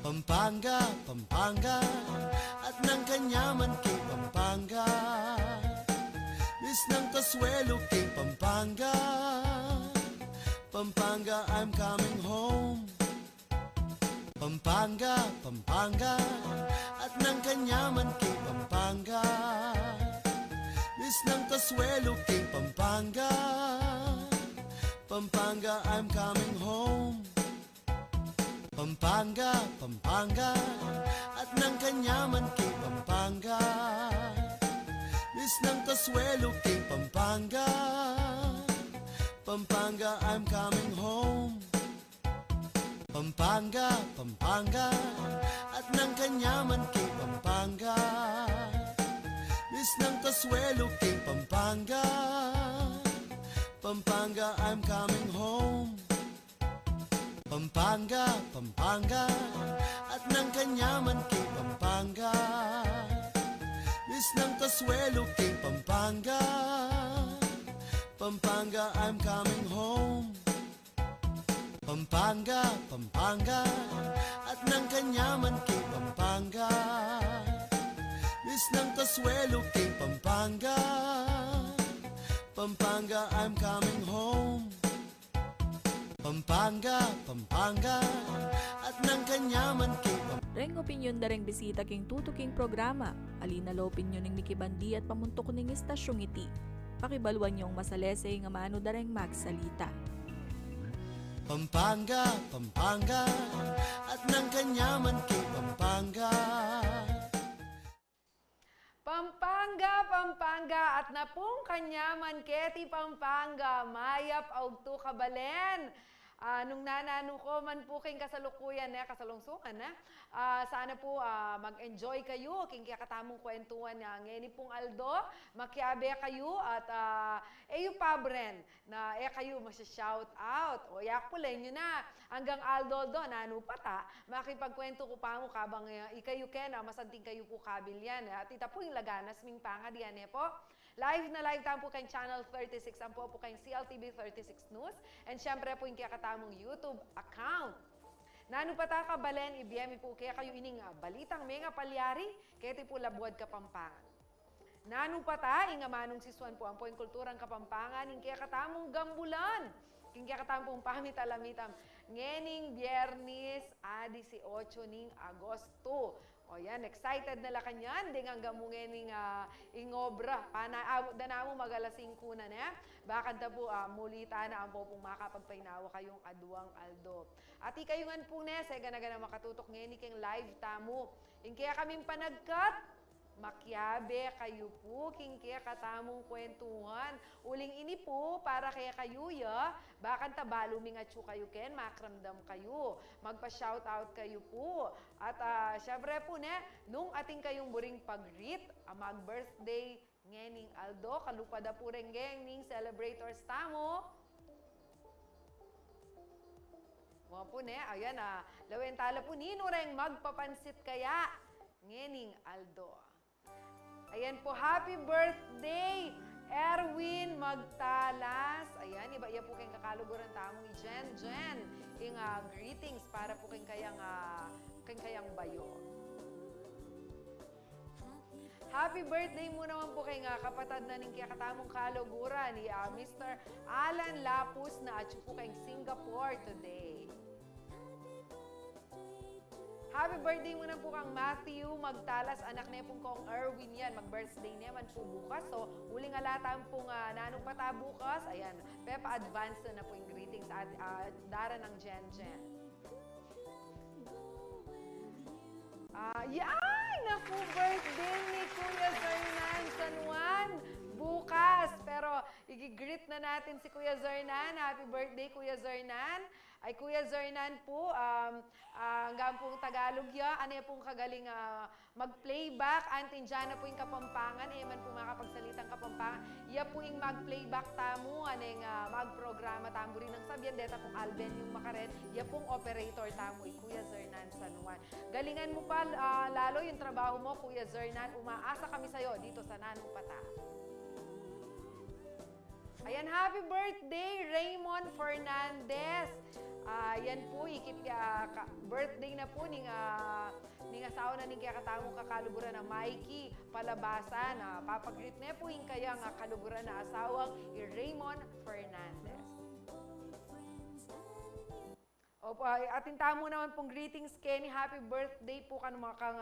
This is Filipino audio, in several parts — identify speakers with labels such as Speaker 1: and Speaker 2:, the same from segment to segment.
Speaker 1: Pampanga, Pampanga, at ng kanyaman kay Pampanga. Miss ng Kasuelo kay Pampanga. Pampanga, I'm coming home. Pampanga, Pampanga, at ng kanyaman kay Pampanga. Miss ng Kasuelo kay Pampanga. Pampanga, I'm coming home. Pampanga, Pampanga, at ng kanyaman kay Pampanga. Miss ng Kasuelo kay Pampanga. Pampanga, I'm coming home. Pampanga, Pampanga, at ng kanyaman kay Pampanga. Miss ng Kasuelo kay Pampanga. Pampanga, I'm coming home. Pampanga, Pampanga, at ng kanyaman kay Pampanga. Miss ng Kasuelo kay Pampanga. Pampanga, I'm coming home. Pampanga, Pampanga, at ng kanyaman kay Pampanga. Miss ng Kasuelo kay Pampanga. Pampanga, I'm coming home. Pampanga, Pampanga, at ng kanyaman kay Pampanga.
Speaker 2: Reng opinyon da reng bisita king tutuking programa. Alina lo opinyon ng Miki Bandi at pamuntok ning istasyong iti. Pakibalwan niyong masalese nga maano da reng magsalita.
Speaker 1: Pampanga, Pampanga, at ng kanyaman kay Pampanga.
Speaker 3: Pampanga, Pampanga, at napong kanyaman keti Pampanga, mayap augto kabalen. Nung nanano ko man po king kasalukuyan kasalungsungan sana po mag-enjoy kayo king katamong kwentuhan ngeni pong Aldo, makiabe kayo at yung pabren na kayo masya-shout out o yak po nyo na hanggang Aldo do nano pata makipagkwento ko pa mo kabang ikayo ken masanting kayo po kabilyan at ita po yung laganas ming panga diyan po. Live na live tayo po kayong Channel 36, ang po kayong CLTV 36 News, and syempre po yung kakatamong YouTube account. Nano pata ka balen, ibiyemi po kaya kayo ining balitang mga palyari, kaya po labuad Kapampangan. Nano pata, inga manong siswan po ang po yung kulturang Kapampangan, yung kaya katamong gambulan, yung kaya katamong pamit-alamitam, ngening Biyernes, 18 ning Agosto. O yan, excited na la kanyan, di nga gamungin ng ingobra. Panaabot na na mo magalasing kuna na. Bakit na po mulita na ang po pong makapagpainawa kayong aduang Aldo. At ikayungan po na, sa gana-gana makatutok ngayon king live tamo. Yung kaya kaming panagkat, makiabe kayo po, king kaya katamong kwentuhan. Uling ini po, para kaya kayo bakan tabalo mingatsu kayo ken, makramdam kayo. Magpa-shoutout kayo po. At syempre po nung ating kayong buring pag-greet, mag-birthday ngening Aldo, kalupada po rin ning celebrators tamo. Mga po ayan lawin tala po nino rin magpapansit kaya ngening Aldo. Ayan po, happy birthday, Erwin Magtalas. Ayan, iba-iya po kayong kakaluguran tamong Jen. Yung greetings para po kayong bayo. Happy birthday mo naman po kay kapatid na ning katamong kaluguran ni Mr. Alan Lapus na atyo po kayong Singapore today. Happy birthday muna po kang Matthew Magtalas, anak na pong kong Erwin yan. Mag-birthday naman po bukas. So, uling alatan pong nanong pata bukas. Ayan, Pepa advance na po yung greetings at dara ng Jen. Naku, birthday ni Kuya Zernan San Juan bukas. Pero, i-greet na natin si Kuya Zernan. Happy birthday, Kuya Zernan. Ay, Kuya Zernan po, hanggang pong Tagalog ano pong kagaling mag-playback. Antin dyan na po yung Kapampangan. Man po makapagsalitang Kapampangan. Iya po yung mag-playback tamo. Anong mag-programa tamo rin ng sabyan. Deta pong Alben yung makaren. Iya pong operator tamo. Kuya Zernan San Juan. Galingan mo pa lalo yung trabaho mo, Kuya Zernan. Umaasa kami sa'yo dito sa Nanong Pata. Ayan, happy birthday, Raymond Fernandez. Yan po, birthday na po ning asawa na ning kaya katamong kakaluguran na Mikey Palabasan. Papagrit na po yung kayang kaluguran na asawang Raymond Fernandez. Opo, ating tamo naman pong greetings, Kenny. Happy birthday po ka mga kang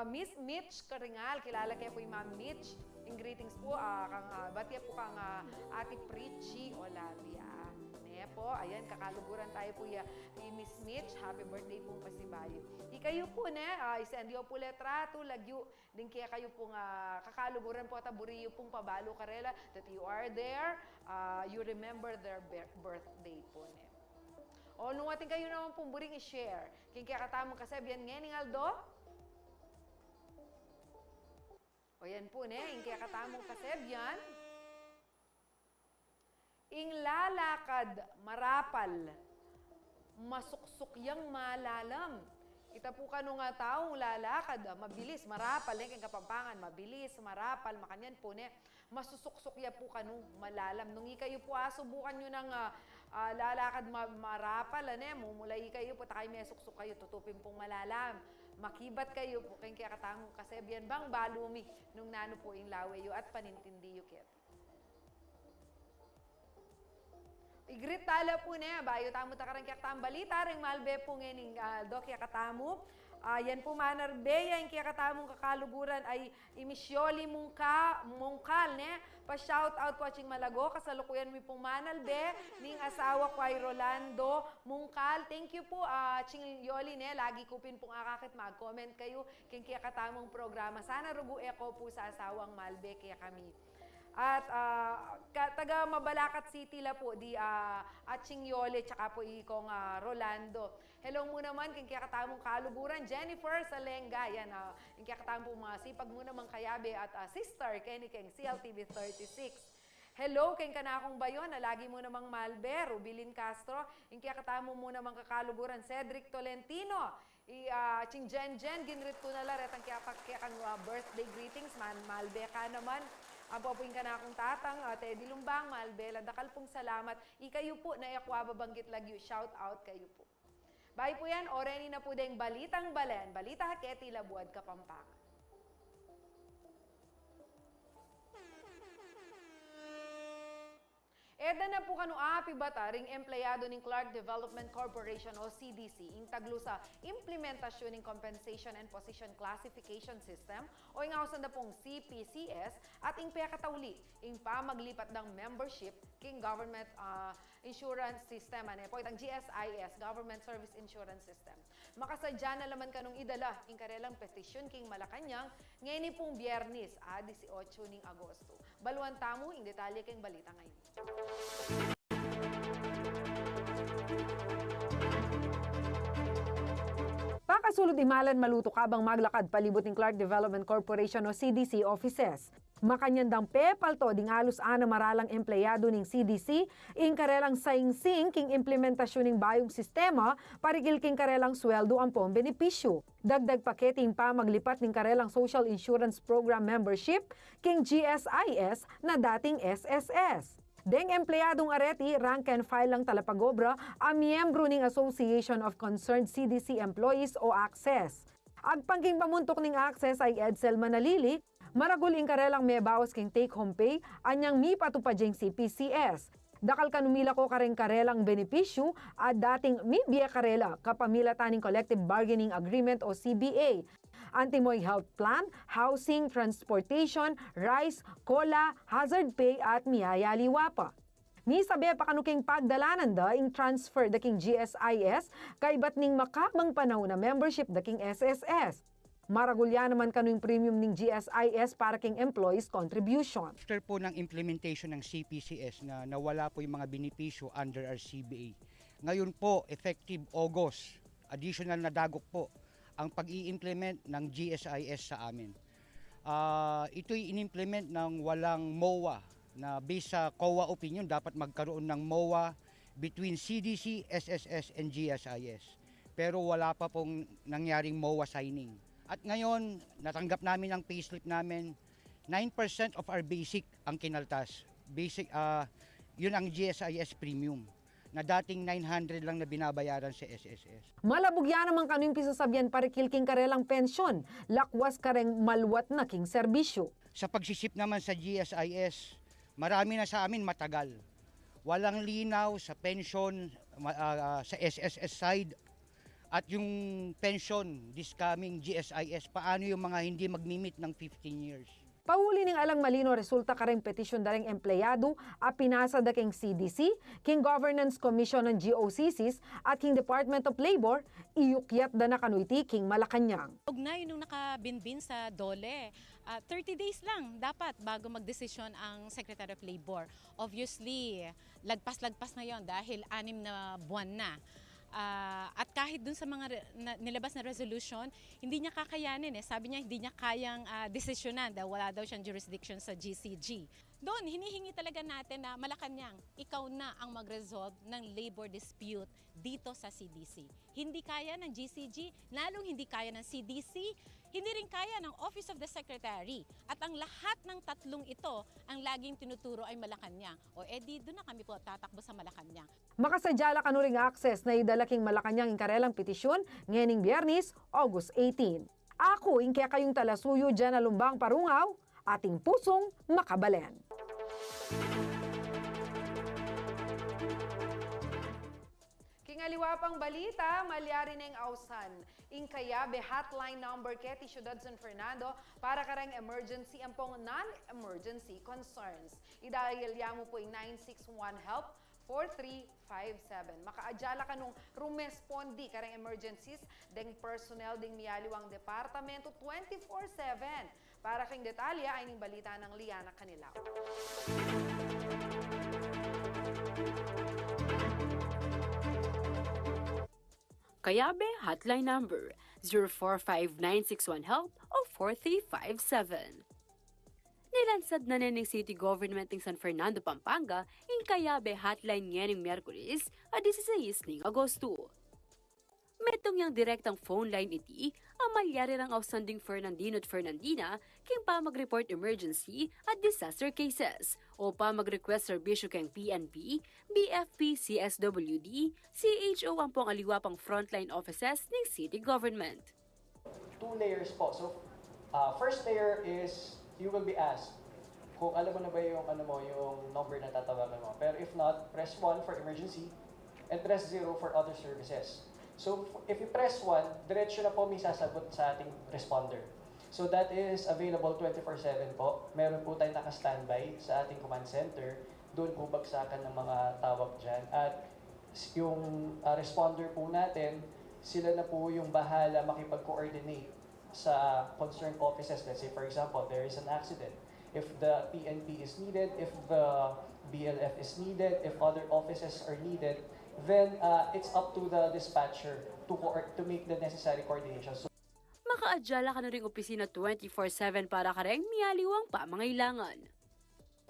Speaker 3: Miss Mitch Karingal. Kilala kayo po yung Ma'am Mitch. Yung greetings po, batia po kang Ate Pritchie Olalia. Po, ayan, kakaluguran tayo po yung Miss Mitch. Happy birthday pong pasibayo. Ikayo po, isendiyo po letrato, lagyo, din kaya kayo pong kakaluguran po, taburiyo pong pabalo karela, that you are there, you remember their birthday po, O, nung ating kayo naman pong buring i-share, kaya katamong kasabyan ngayon, Aldo? O, yan po, kaya katamong kasabyan, ing lalakad marapal, masuksok yang malalam. Ita po kano nga taong lalakad, mabilis, marapal, kang Kapampangan, mabilis, marapal, makanyan po, masusuksok ya po kano malalam. Nung ikayo po, subukan nyo ng lalakad marapal, mumulay kayo po, takay may suksok kayo, tutupin pong malalam. Makibat kayo po, kaya katamong kasebyan bang balumi, nung nano po yung lawayo at panintindiyo kit. Igrit tala po bayo tamo takarang kaya katang balita, ring malbe po ngayon do kaya katamo. Yan po manarbe, yan kaya katamong kakaluguran ay imisyoli mungkal, pa-shout out po aching Malago, kasalukuyan mi pong manalbe, ning asawa ko ay Rolando Mungkal. Thank you po, aching Yoli, lagi ko pin pong akakit, mag-comment kayo, kaya katamong programa. Sana rugu eko po sa asawang malbe, kaya kami. At taga Mabalacat City la po, di Aching Yole, tsaka po ikong Rolando. Hello mo naman, kaya katamong kaluguran, Jennifer Salenga. Yan, kaya katamong mga sipag mo naman kayabe at sister, Kenny Keng, CLTV 36. Hello, kaya kanakong bayon, na lagi mo namang Malbe, Rubilin Castro. Kaya katamong mo namang kakaluguran, Cedric Tolentino. Ching Jen, ginrit ko na laret ang kaya kang birthday greetings, Malbe ka naman. Ang papuin ka na akong tatang, Teddy Lumbang, Malbela, dakal pong salamat. Ikayo po na yakwa babanggit lagyo, shout out kayo po. Bye po yan, oreni na po ding Balitang Balen, Balita Haketi, Labuad, Kapampangan. Eda na po kanu api bata ring empleyado ng Clark Development Corporation o CDC ing taglo sa implementasyon ng Compensation and Position Classification System o ing ausan na pong CPCS at ing pekatawli ing pamaglipat ng membership king Government Insurance System po itang GSIS, Government Service Insurance System. Makasadya na laman kanong idala ing karelang petition king Malacanang ngayon pong Biyernes 18 ning Agosto. Baluan tamo ing detalye king balita ngayon. Pakasulod imalan maluto kabang maglakad palibot ng Clark Development Corporation o CDC offices. Makanyandang pepalto ding alos ana maralang empleyado ng CDC ing karelang saing-sing king implementasyon ng bayong sistema parigil king karelang sweldo ang pong benepisyo. Dagdag paketing pa maglipat ng karelang Social Insurance Program membership king GSIS na dating SSS. Deng empleyadong areti, rank and file lang talapagobra, ang miyembro ng Association of Concerned CDC Employees o ACCESS. Agpangking pamuntok ng ACCESS ay Edsel Manalili, maragul ing karelang may bawas king take-home pay, anyang mi patupadyeng CPCS. Dakal kanumila ko kareng karelang benepisyo at dating mi biya karela kapamilataning Collective Bargaining Agreement o CBA. Antimoy health plan, housing, transportation, rice, cola, hazard pay at miyaya liwapa. Ni sabi pa kanuking pagdalanan da ing transfer daking GSIS kay bat ning makabang panahon na membership daking SSS. Maragulya naman kanuing premium ning GSIS para king employees contribution.
Speaker 4: After po ng implementation ng CPCS na nawala po yung mga benepisyo under our CBA. Ngayon po, effective August, additional na dagok po ang pag-i-implement ng GSIS sa amin. Ito'y in-implement ng walang MOA na based sa COA opinion dapat magkaroon ng MOA between CDC, SSS, and GSIS. Pero wala pa pong nangyaring MOA signing. At ngayon, natanggap namin ang payslip namin, 9% of our basic ang kinaltas yun ang GSIS premium na dating 900 lang na binabayaran sa SSS.
Speaker 3: Malabog yan naman kanong pisasabihan parikilking karelang pensyon, lakwas kareng malwat na king serbisyo.
Speaker 4: Sa pagsisip naman sa GSIS, marami na sa amin matagal. Walang linaw sa pension sa SSS side at yung pension this coming GSIS, paano yung mga hindi magmimit ng 15 years.
Speaker 3: Pahuli ning alang malino resulta kareng petisyon dareng empleyado a pinasa da king CDC, king Governance Commission ng GOCCs at king Department of Labor, iyukyat da na kanuyti king Malacanang.
Speaker 5: Ugnay nung nakabinbin sa DOLE, 30 days lang dapat bago magdesisyon ang Secretary of Labor. Obviously, lagpas-lagpas na yon dahil 6 na buwan na. At kahit dun sa mga nilabas na resolution, hindi niya kakayanin. Sabi niya hindi niya kayang desisyonan dahil wala daw siyang jurisdiction sa GCG. Doon, hinihingi talaga natin na Malacanang, ikaw na ang mag-resolve ng labor dispute dito sa CDC. Hindi kaya ng GCG, lalong hindi kaya ng CDC, hindi rin kaya ng Office of the Secretary. At ang lahat ng tatlong ito, ang laging tinuturo ay Malacanang. O edi, doon na kami po tatakbo sa Malacanang.
Speaker 3: Makasadyala kanuring access na idalaking Malacanang inkarelang petisyon ngening Biyernes, August 18. Ako, kaya kayong talasuyo dyan na lumbang parungaw, ating pusong makabalen. Kingaliwa pang balita, malyari na yung ausan. Inkayabe hotline number keti Ciudad San Fernando para karang emergency ang pong non-emergency concerns. Idayal mo po yung 961-HELP 4357. Makaadyala ka nung rumespondi karang emergencies deng personnel ding miyaliwang departamento 24/7. Para kang detalya ay ning balita ng Liana Canilao.
Speaker 6: Kayabe hotline number 045961-HELP o 4357. Nilansad na ng City Government ng San Fernando, Pampanga ang Kayabe hotline ngayong Miyerkules at 16 ng Agosto. Metong yang direktang phone line iti, ang malyari ng outstanding Fernandino at Fernandina kung pa mag-report emergency at disaster cases o pa mag-request serbisyo kang PNP, BFP, CSWD, CHO ang pong aliwa pang frontline offices ng city government.
Speaker 7: 2 layers po. So, first layer is you will be asked kung alam mo na ba yung, yung number na tatawagan mo. Pero if not, press 1 for emergency and press 0 for other services. So, if you press 1, diretso na po may sasagot sa ating responder. So, that is available 24/7 po. Meron po tayong naka-standby sa ating command center. Doon po bagsakan ng mga tawag dyan. At yung responder po natin, sila na po yung bahala makipag-coordinate sa concerned offices. Let's say, for example, there is an accident. If the PNP is needed, if the BLF is needed, if other offices are needed, then it's up to the dispatcher to make the necessary coordination. So,
Speaker 6: Makaadyala ka na rin opisina 24/7 para ka rin miyaliwang pamangailangan.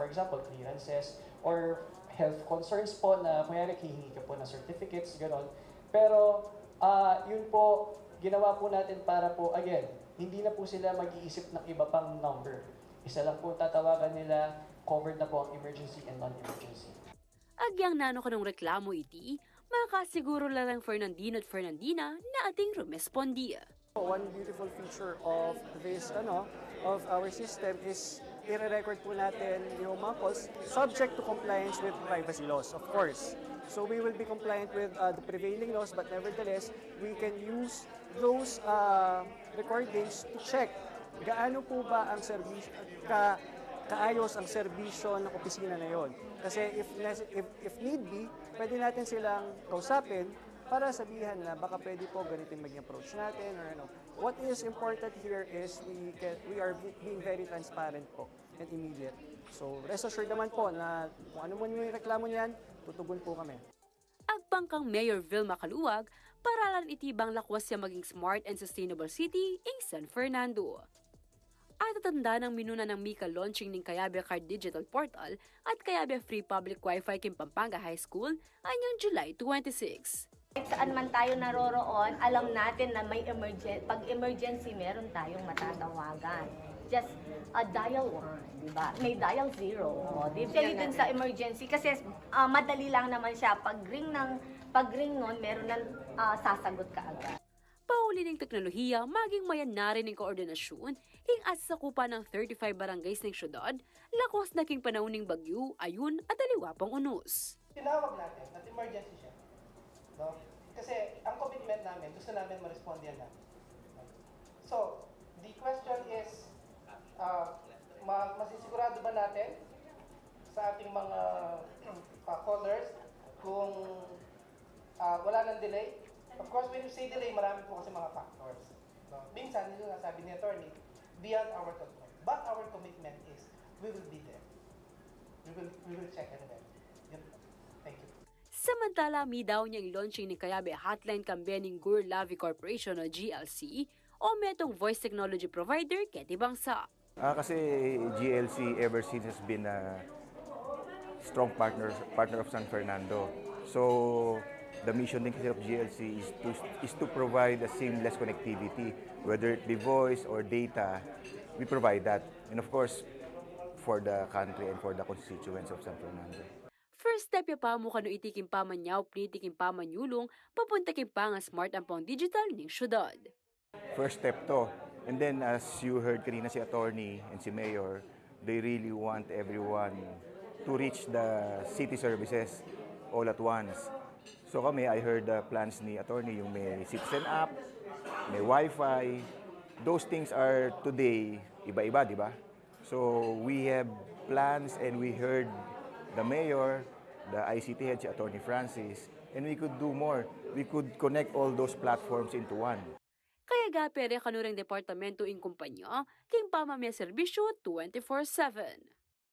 Speaker 7: for example, clearances or health concerns po na kunyari hihingi ka po ng certificates, gano'n. Pero yun po, ginawa po natin para po, again, hindi na po sila mag-iisip ng iba pang number. Isa lang po tatawagan nila, covered na po ang emergency and non-emergency.
Speaker 6: Agyang nano ka ng reklamo iti, makasiguro lang Fernandino at Fernandina na ating rumespondiya.
Speaker 8: One beautiful feature of this of our system is i-record po natin yung mga calls subject to compliance with privacy laws, of course. So we will be compliant with the prevailing laws, but nevertheless, we can use those recordings to check gaano po ba ang serbisyo, kaayos ang serbisyo ng opisina na yon. Kasi if need be, pwede natin silang kausapin para sabihan na baka pwede po ganito yung maging approach natin or ano. What is important here is we are being very transparent po and immediate. So rest assured naman po na kung ano man yung reklamo niyan, tutugon po kami.
Speaker 6: Agpangkang Mayor Vilma Caluwag, paralan itibang lakwas siya maging smart and sustainable city in San Fernando. At tatanda ng minuna ng Mika launching ng Kayabe Card Digital Portal at Kayabe Free Public Wi-Fi king Pampanga High School anyang July 26.
Speaker 9: Kahit saan man tayo naroroon, alam natin na may pag emergency, meron tayong matatawagan. just dial 1, di ba? May dial 0. Usually dun sa emergency, kasi madali lang naman siya. Pag ring nun, meron nang sasagot ka agad.
Speaker 6: Pauli ng teknolohiya, maging mayan na rin ng koordinasyon, hing sakupa ng 35 barangays ng syudad, lakos na king panahon ng bagyo, ayun at daliwa pang unos.
Speaker 10: Tinawag natin at emergency siya. No? Kasi ang commitment namin, gusto namin ma-respond yan natin. So, the question is, masisigurado ba natin sa ating mga callers kung wala nang delay? Of course, when you say delay, marami po kasi mga factors. No? Minsan, yung nasabi ni attorney, beyond our control. But our commitment is, we will be there. We will check and then. Yun. Thank you.
Speaker 6: Samantala, mi daw niyang launching ni Kayabe Hotline Kambening Gur Lavi Corporation o GLC o metong voice technology provider Ketty Bangsa.
Speaker 11: Kasi GLC ever since has been a strong partner of San Fernando. So the mission din kasi of GLC is to provide a seamless connectivity, whether it be voice or data, we provide that. And of course, for the country and for the constituents of San Fernando.
Speaker 6: First step ya pa mo kano itikim pa manyaw, plitikim pa manyulong, papunta kim pa nga smart ang pang digital ning syudad.
Speaker 11: First step to. And then as you heard kanina si attorney and si mayor, they really want everyone to reach the city services all at once. So kami, I heard the plans ni attorney, yung may citizen app, may wifi. Those things are today iba-iba, di ba? So we have plans and we heard the mayor, the ICT head, si Attorney Francis, and we could do more. We could connect all those platforms into one.
Speaker 6: Kaya gapere kanurang departamento in kumpanya, king pamamaya serbisyo 24/7.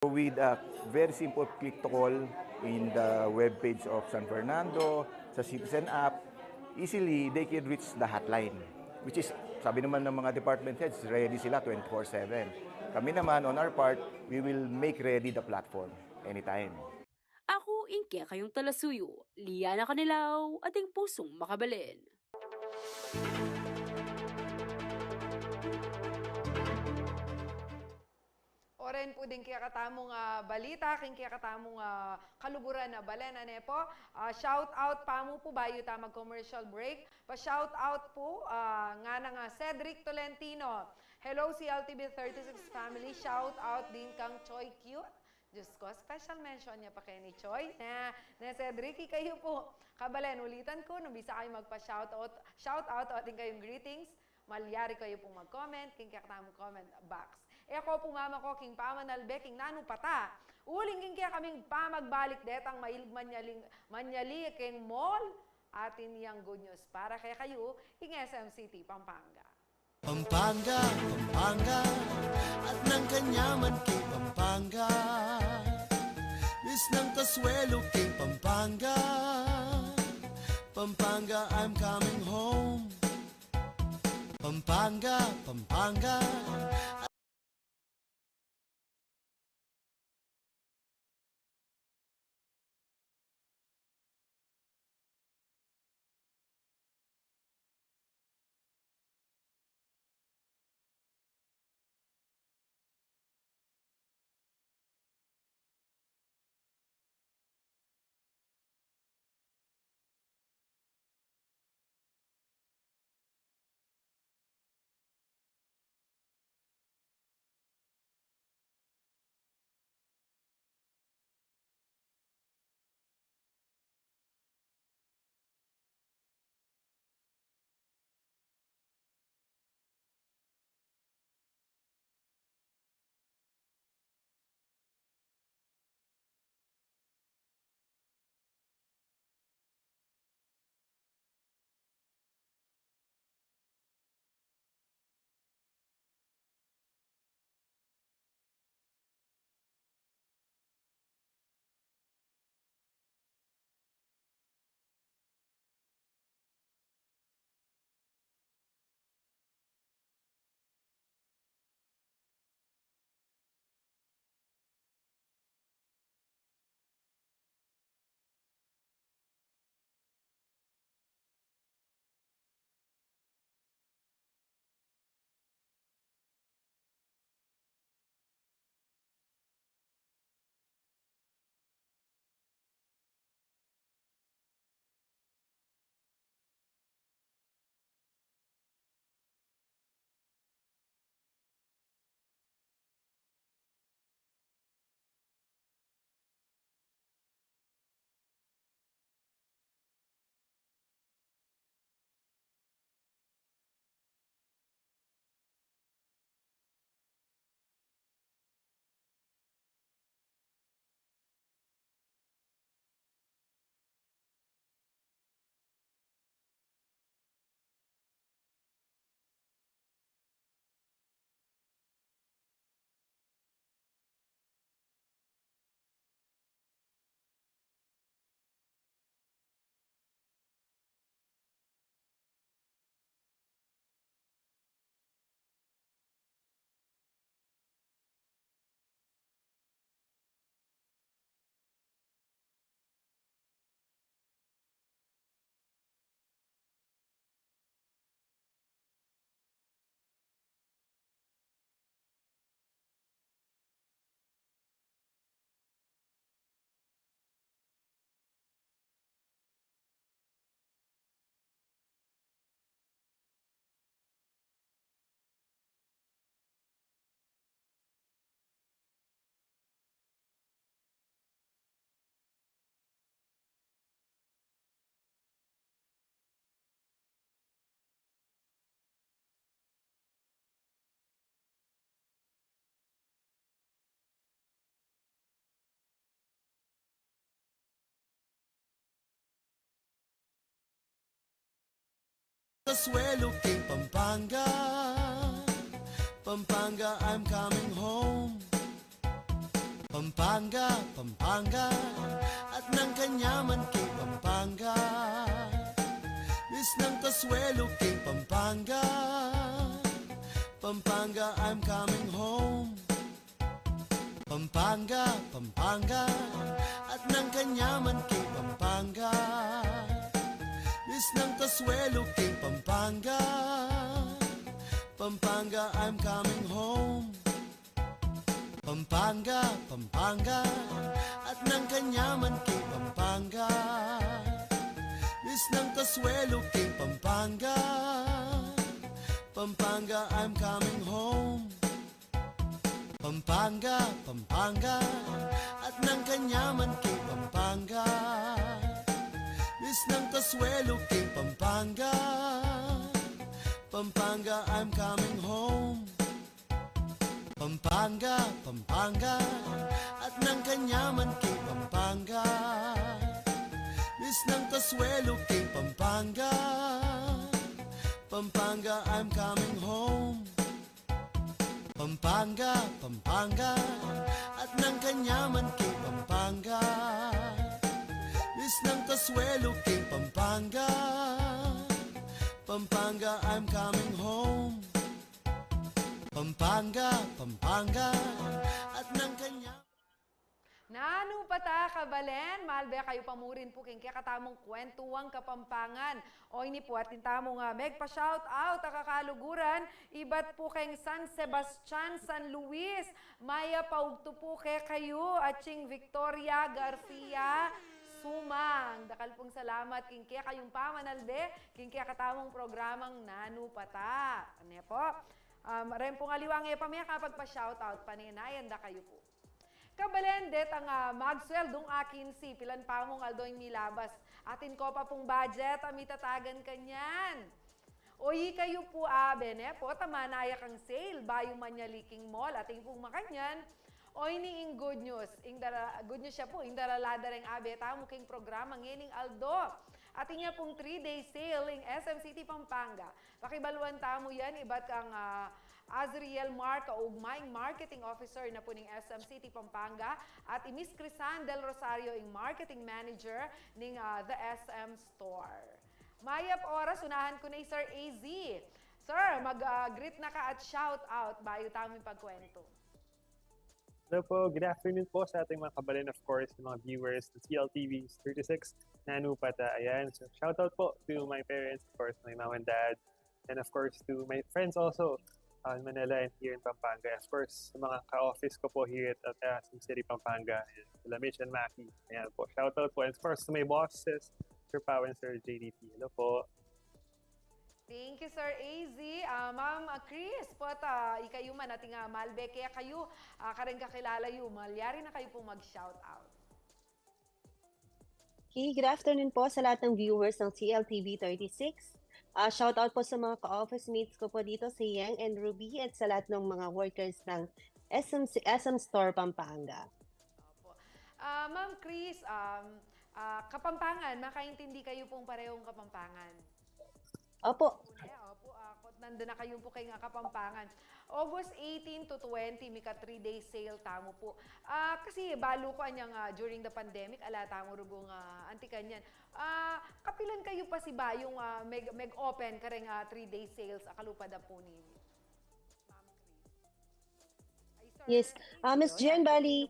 Speaker 11: With a very simple click to call in the webpage of San Fernando, sa Citizen app, easily they can reach the hotline, which is, sabi naman ng mga department heads, ready sila 24/7. Kami naman, on our part, we will make ready the platform anytime.
Speaker 6: Ako, inke kayong talasuyo, Liana Canilaw, ating pusong makabalin.
Speaker 3: Oren po din kaya katamong balita, king kaya katamong kaluguran na balen, ane po. Shout out pa mo po bayo ta mag-commercial break. Pa-shout out po nga na Cedric Tolentino. Hello CLTV 36 family. Shout out din kang Choi Cute. Diyos ko, special mention niya pa kay ni Choi. Na Cedric, kayo po. Kabalen, ulitan ko, nung bisa kayo magpa-shout out. Shout out, ating kayong greetings. Malyari kayo pong mag-comment, king kaya katamong comment box. Ako po mama ko, king pamanalbe, king nanu pata. Uling king kaya kaming pamagbalik detang mailig manyali king mall. Atin yang good news para kaya kayo, king SM City, Pampanga.
Speaker 1: Pampanga, Pampanga, at ng kanyaman kay Pampanga. Bis ng kaswelo kay Pampanga. Pampanga, I'm coming home. Pampanga, Pampanga, Kasuelo kay Pampanga, Pampanga, I'm coming home. Pampanga, Pampanga, at ng kanyaman kay Pampanga. Miss ng Kasuelo kay Pampanga, Pampanga, I'm coming home. Pampanga, Pampanga, at ng kanyaman kay Pampanga. Miss ng Kasuelo kay Pampanga, Pampanga, I'm coming home. Pampanga, Pampanga, at ng kanyaman kay Pampanga. Miss ng Kasuelo kay Pampanga, Pampanga, I'm coming home. Pampanga, Pampanga, at ng kanyaman kay Pampanga. Miss ng Kasuelo kay Pampanga, Pampanga, I'm coming home. Pampanga, Pampanga, at ng kanyaman kay Pampanga. Miss ng Kasuelo kay Pampanga, Pampanga, I'm coming home. Pampanga, Pampanga, at ng kanyaman kay Pampanga. Miss ng Kasuelo kay Pampanga, Pampanga, I'm coming home. Pampanga, Pampanga, at ng kanyaman.
Speaker 3: Nanu pata kabalen, malbe kayo pamurin po king katamong kwentuang Kapampangan. O ini po atin tamong megpa-shout out akakaluguran, ibat po keng San Sebastian, San Luis, Maya Paugto po kayo, at Ching Victoria Garcia Sumang. Dakal pong salamat king kayong pamanalbe, king katamong programang Nanu pata. Ano po? Ren pong aliwang pamaya kapag pa-shoutout, paninayan da kayo po. Kabalendet ang magsweldong akin si pilan pa mong aldoy milabas. Atin ko pa pong budget, amitatagan kanyan. Oy kayo po bene po, tamanaya kang sale, bayo manyaliking mall, ating pong makanyan. Oy ni ing good news, good news siya po, ing daralada rin tamo king programa ngening Aldo. At niya pong 3-day sale ing SM City Pampanga. Pakibaluan tamo yan, iba't kang Azriel Marca, ugmayng marketing officer na po ng SM City Pampanga, at Miss Crisan Del Rosario, ing marketing manager ng the SM Store. Mayap oras, unahan ko na Sir AZ. Sir, mag-greet na ka at shout out bayo tamang pagkwento.
Speaker 12: Hello po, good afternoon po sa ating mga kabalan, of course, mga viewers ng CLTV 36, Nanu pata, ayan. So, shout out po to my parents, of course, my mom and dad, and of course to my friends also in Manila and here in Pampanga. Of course, sa mga ka-office ko po here at SM City Pampanga, sila Mitch and Maki. Ayan po, shout out po. And of course, to my bosses, Sir Pao and Sir JDT. Hello po.
Speaker 3: Thank you, Sir AZ. Ma'am Chris, po ikayo man ating malbe, kaya kayo, kareng kakilala yu, malyari na kayo pong mag-shout out.
Speaker 13: Okay, good afternoon po sa lahat ng viewers ng CLTV 36. Shout out po sa mga ka-office mates ko po dito, si Yang and Ruby, at sa lahat ng mga workers ng SM Store Pampanga.
Speaker 3: Ma'am Chris, Kapampangan, makaintindi kayo pong parehong Kapampangan.
Speaker 13: Opo.
Speaker 3: Opo, nandun na kayo po kayo Kapampangan. August 18 to 20, mika 3-day sale tamo po. Kasi balo ko anyang during the pandemic, ala tamo rugong antikan yan. Kapilan kayo pa si Bayong meg-open kareng 3-day sales akalupad po ni Ma'am Chris.
Speaker 13: Yes, Miss Jen, bali.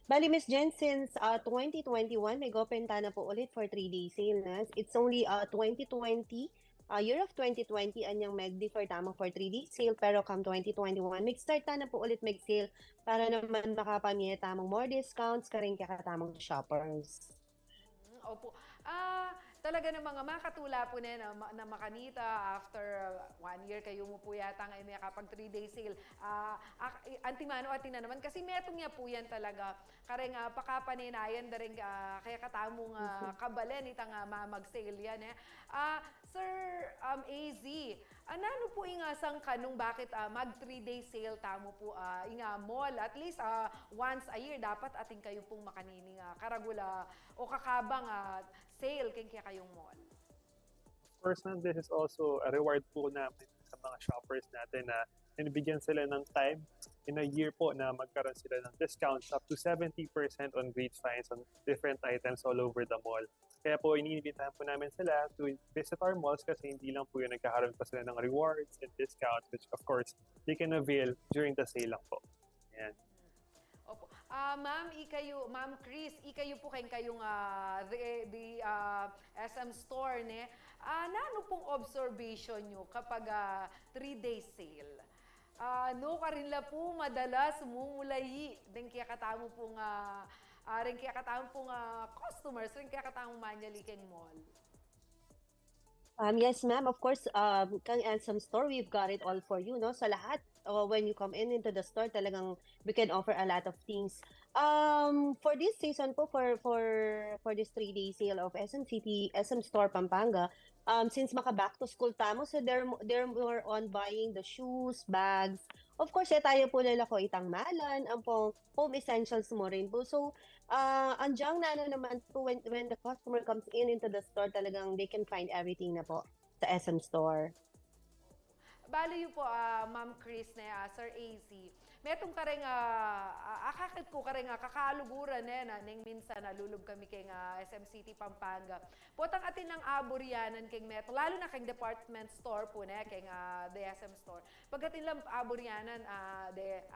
Speaker 13: Bali, Miss Jen, since 2021, meg-open ta na po ulit for 3-day sale na. It's only 2020. Year of 2020, anyang mag-defer tama for 3-day sale, pero come 2021, mag-start na po ulit mag-sale para naman makapamili tamang more discounts karing kakatamang shoppers.
Speaker 3: Opo. Talaga ng mga makatula po na makanita after 1 year kayo mo po yata ngayon may kapag 3-day sale. Antimano at tina naman kasi metong niya po yan talaga. Kareng pakapaninayan da rin kaya katamong kabalen itang mag-sale yan. Sir AZ, ano po ingasang kanong bakit mag 3-day sale tamo po inga mall? At least once a year dapat ating kayo pong makanining karagula o kakabang sale kaya kayong mall.
Speaker 12: course, ma'am, this is also a reward po namin sa mga shoppers natin na binibigyan sila ng time in a year po na magkaroon sila ng discounts up to 70% on great finds on different items all over the mall. Kaya po, iniimbitahan po namin sila to visit our malls kasi hindi lang po yung nagkakaroon pa sila ng rewards and discounts, which of course, they can avail during the sale lang po. Yan.
Speaker 3: Opo. Ma'am Chris, ikayo po kayong SM store ne. Ano pong observation nyo kapag 3-day sale? No karinla po madalas mumulayi din kaya katamo pong customers rin kaya katamo manyaliking mall.
Speaker 13: Yes, ma'am. Of course, Kang Ansem store, we've got it all for you, no? Sa lahat, when you come into the store, talagang we can offer a lot of things. For this season po, for this 3-day sale of SM City, SM Store Pampanga, since maka back to school tamo, so they're more on buying the shoes, bags. Of course, tayo po nila ko itang malan, ang pong home essentials mo rin po. So, andiyan na naman po when the customer comes into the store, talagang they can find everything na po sa SM Store.
Speaker 3: Bali yun po, Ma'am Chris na Sir AZ. Metong ka rin, akakit ko ka rin kakaluguran na ning minsan nalulog kami kay SM City Pampanga. Potang atin ng aboryanan kay meto, lalo na kay department store po na kay the SM store. Pag atin lang aboryanan,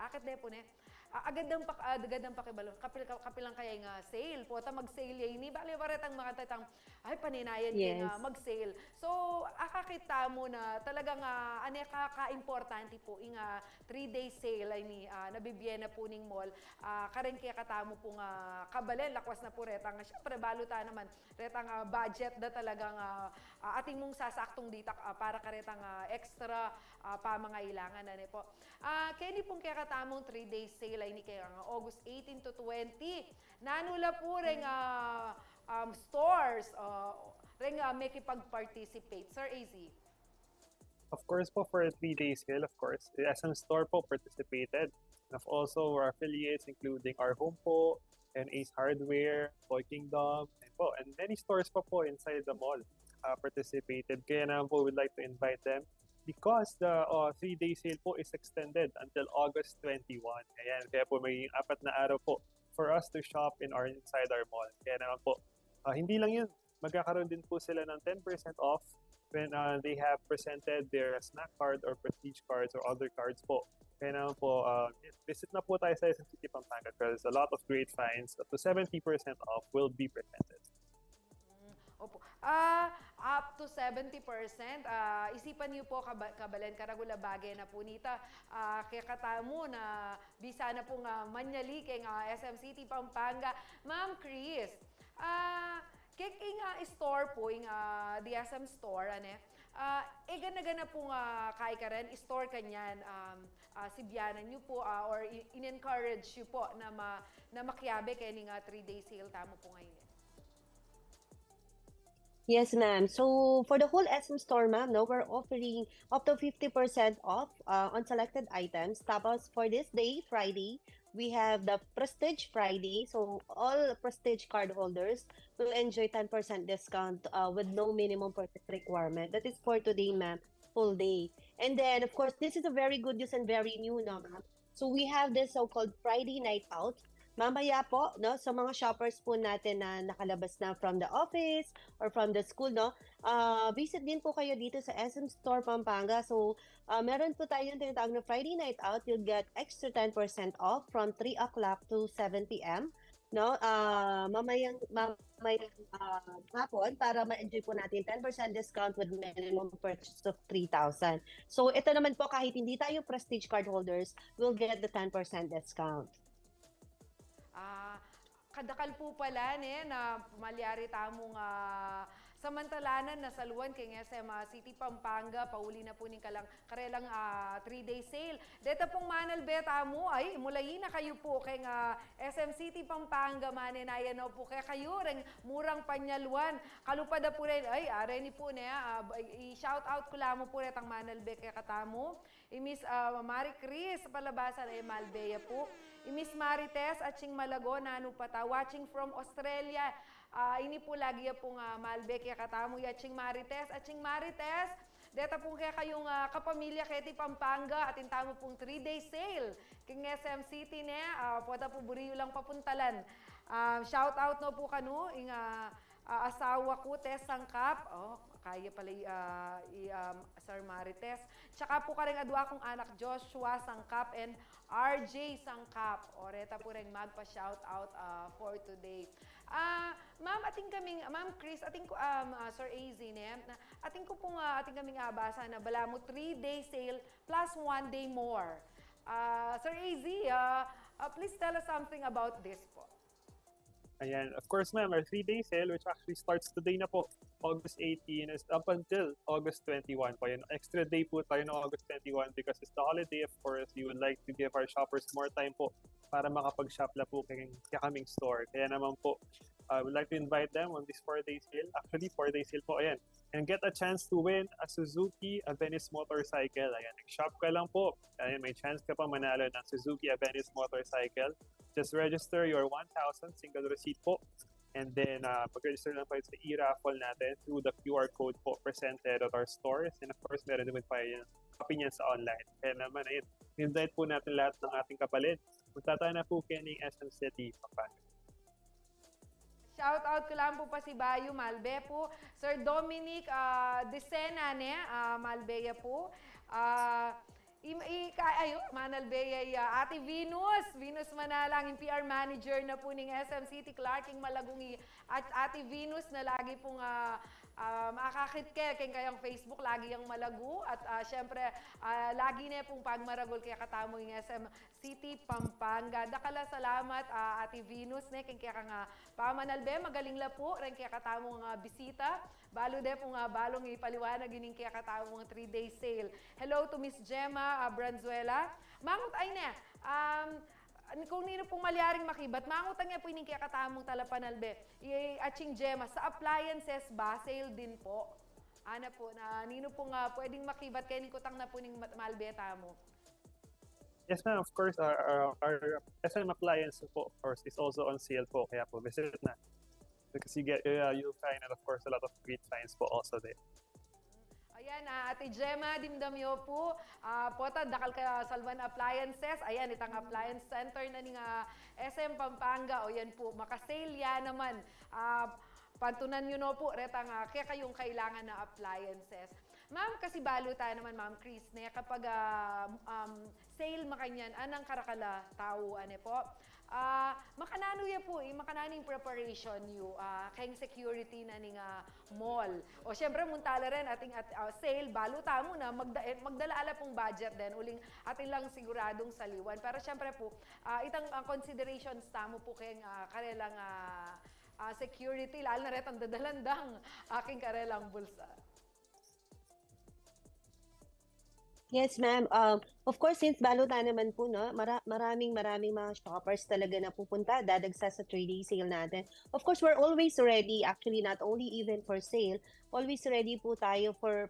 Speaker 3: akit de po na. Agad ng pakibalon. Kapilang kaya nga sale. Pota mag-sale yay ni. Bali baret ang mga tatang, ay paninayan yes. Kaya mag-sale. So, akakita mo na talagang ka-importante po yung 3-day sale ay ni nabibiyena po ning mall. Karen kaya katamo po nga kabalen. Lakwas na po retang. Siyempre, baluta naman. Retang budget da talagang ating mong sasaktong dita para karetang extra pamangailangan na po. Kaya ni pong kaya katamong 3-day sale ay ni kaya August 18 to 20. Nanula po rin stores rin may kipag-participate. Sir AZ.
Speaker 12: Of course po, for a 3-day sale, of course, the SM Store po participated. And also our affiliates including our Home po, and Ace Hardware, Toy Kingdom, and many stores po inside the mall participated. Kaya naman po we'd like to invite them because the 3-day sale po is extended until August 21. Ayan, kaya po may 4 na araw po for us to shop inside our mall. Kaya naman po, hindi lang yun, magkakaroon din po sila ng 10% off when they have presented their snack card or prestige cards or other cards po. Kaya naman po, visit na po tayo sa SM City Pampanga because a lot of great finds, up to 70% off will be presented.
Speaker 3: Opo. Up to 70%. Isipan niyo po kabalen karagula bagay na po nita. Kaya katamo na bisa na po nga manyali kay SM City Pampanga. Ma'am Chris, kaya store po yung the SM Store, gana-gana po nga kay ka rin, store kanyan, sibyanan nyo po or in-encourage nyo po na makiyabe kaya nga 3-day sale tamo po ngayon.
Speaker 13: Yes, ma'am. So for the whole SM Store, ma'am, we're offering up to 50% off on selected items. Tapos for this day, Friday, we have the Prestige Friday. So all Prestige card holders will enjoy 10% discount with no minimum purchase requirement. That is for today, ma'am, full day. And then, of course, this is a very good news and very new, no, ma'am. So we have this so-called Friday night out. Mamaya po, sa mga shoppers po natin na nakalabas na from the office or from the school, visit din po kayo dito sa SM Store Pampanga. So, meron po tayong tinatawag na Friday night out. You'll get extra 10% off from 3 o'clock to 7 p.m. Mamayang hapon para ma-enjoy po natin 10% discount with minimum purchase of 3,000. So, ito naman po, kahit hindi tayo Prestige card holders, we'll get the 10% discount.
Speaker 3: Kadakal po pala na pumalyari tamong samantalanan na saluan kay SM City Pampanga, pauli na po ning karelang 3-day sale. Deta pong manal beta mo, ay mulayi na kayo po kay SM City Pampanga, maninayan na po kay kayo, ring murang panyaluan. Kalupada po rin, ay are ni po na, i-shout out ko lamang po rin ang manal be kay katamo. Miss Marie Chris, palabasan ay Malbeya po. Miss Marites at Ching Malago, Nanu Pata, watching from Australia. ini po lagi pong Malbe kaya katamo Ching Marites. At Ching Marites, deta pong kaya kayong kapamilya kaya ti Pampanga at intamo pong 3-day sale. King SM City ne, pwede po buriyo lang papuntalan. Shout out no po kanu, ing asawa ko, Tess Sangkap. Oh, kaya pala Sir Marites. Tsaka po ka rin adwa kong anak Joshua Sangkap and RJ Sangkap. Oreta po rin magpa-shout out for today. Ma'am, Ma'am Chris, ating ko, Sir AZ, ating ko pong, ating kaming abasa na bala mo 3-day sale plus 1 day more. Sir AZ, please tell us something about this po.
Speaker 12: Ayan, of course ma'am, our 3-day sale which actually starts today na po, August 18 is up until August 21 po. Yan, extra day po tayo ng August 21 because it's the holiday, of course. We would like to give our shoppers more time po para makapag-shop na po kaming store. Kaya naman po, we'd like to invite them on this 4-day sale. Actually, 4-day sale po, ayan. And get a chance to win a Suzuki Avensis motorcycle. Ayan, nag-shop ka lang po. Ayan, may chance ka pa manalo ng Suzuki Avensis motorcycle. Just register your 1,000 single receipt po. And then, mag-register lang pa sa e-raffle natin through the QR code po presented at our stores. And of course, meron naman pa yung copy niyan sa online. Kaya naman, ayun, invite po natin lahat ng ating kapalid. Magtatana po kayo ng SM City, Pampanga.
Speaker 3: Shout out ko lang po pa si Bayo Malbe po. Sir Dominic Desena ne, Malbeya po. Manalbeya, Ate Venus Manalang, yung PR manager na po ng SM City Clarking Malagungi. At Ate Venus na lagi pong makakit kayong Facebook, lagi yung malagu. At syempre, lagi na pong pagmaragol kaya katamo yung SM City Pampanga. Dakala salamat Ate Venus ne, kaya nga pamanalbe, magaling la po, rin kaya katamo nga bisita. Balo de pong balong ipaliwanag yun kaya katamo nga 3-day sale. Hello to Miss Gemma Branzuela. Mangot ay na, kung nino pong malyaring makibat, mangot nga po yun kaya katamong talapanalbe. Aching Gemma, sa appliances ba, sale din po? Ana po, na nino pong pwedeng makibat kayo kutang na po ng malbeta mo?
Speaker 12: Yes ma'am, of course, our SM appliance po, of course, is also on sale po. Kaya po, visit na. Because you'll find, and of course, a lot of great finds po also there.
Speaker 3: Ayan, Ate Gemma Dimdamyo po. Pota, dakal ka Salvan Appliances. Ayan, itang appliance center na ng SM Pampanga. O yan po, makasale yan naman. Pantunan nyo no po, retang kaya kayong kailangan na appliances. Ma'am, kasi baluta naman, Ma'am Chris, ne, kapag sale makanyan, anang karakala tao, ane po. Makanano ya po, makanano yung preparation yu, kayong security na ning mall. O syempre, muntala rin ating sale, baluta mo na, magdalaala pong budget din, uling ating lang siguradong saliwan. Pero syempre po, itang considerations tamo po kayong karelang security, lalo na rin ang dadalandang aking karelang bulsa.
Speaker 13: Yes, ma'am. Of course, since baluta naman po, no, maraming mga shoppers talaga na pupunta, dadagsa sa 3-day sale natin. Of course, we're always ready, actually not only even for sale, always ready po tayo for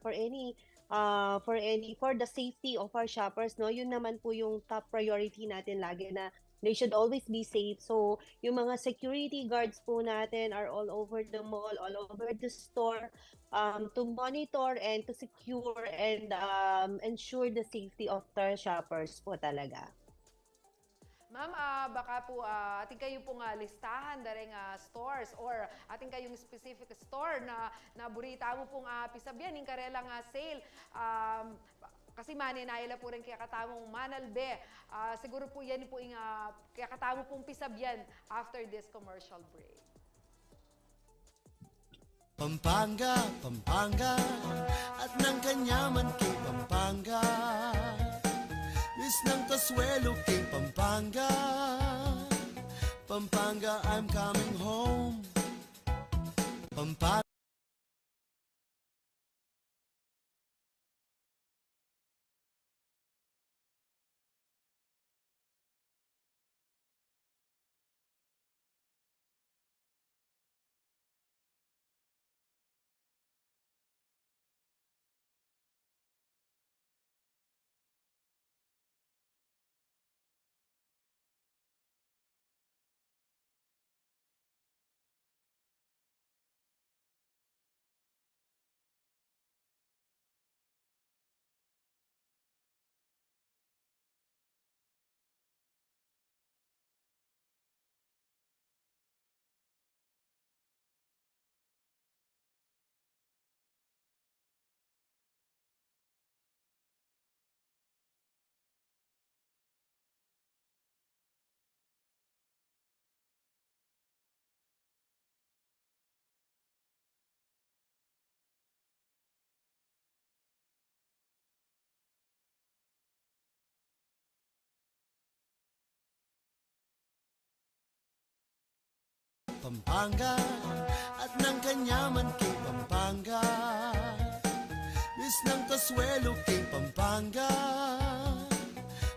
Speaker 13: the safety of our shoppers, no. Yun naman po yung top priority natin lagi, na they should always be safe. So, yung mga security guards po natin are all over the mall, all over the store, to monitor and to secure and ensure the safety of their shoppers po talaga.
Speaker 3: Ma'am, baka po ating kayo pong listahan daring stores or ating kayong specific store na naburita mo pong pisabyan yung karelang sale. Kasi maninaila po rin kaya katamong manalbe. Siguro po yan po yung kaya katamo pong pisabyan after this commercial break.
Speaker 1: Pampanga, Pampanga, at ng kanyaman kay Pampanga. Miss ng Tasuelo kay Pampanga. Pampanga, I'm coming home. Pampanga. Pampanga at ng kanyaman kay Pampanga. Miss ng Kasuelo kay Pampanga.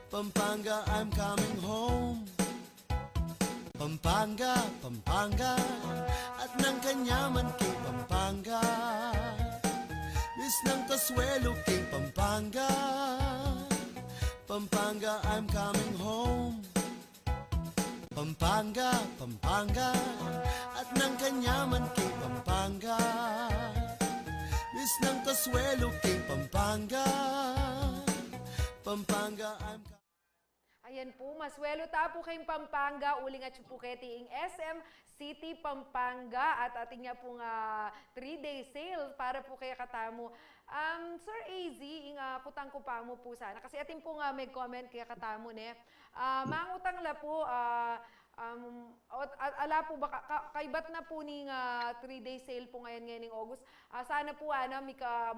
Speaker 1: Pampanga, I'm coming home. Pampanga, Pampanga at ng kanyaman kay Pampanga. Miss ng Kasuelo kay Pampanga. Pampanga, I'm coming home. Pampanga, Pampanga at ng kanyaman kay Pampanga. Miss ng Kasuelo kay Pampanga. Pampanga, I'm
Speaker 3: Ayan po, maswelo ta po kayong Pampanga, uling at Chupuketi ing SM City, Pampanga at ating nga pong 3-day sale para po kaya katamo. Sir AZ, kutang ko pa mo po sana. Kasi ating po nga may comment kaya katamo ne. Mangutang la po, ala po ba, kaibat na po ning 3-day sale po ngayon August. Sana po mika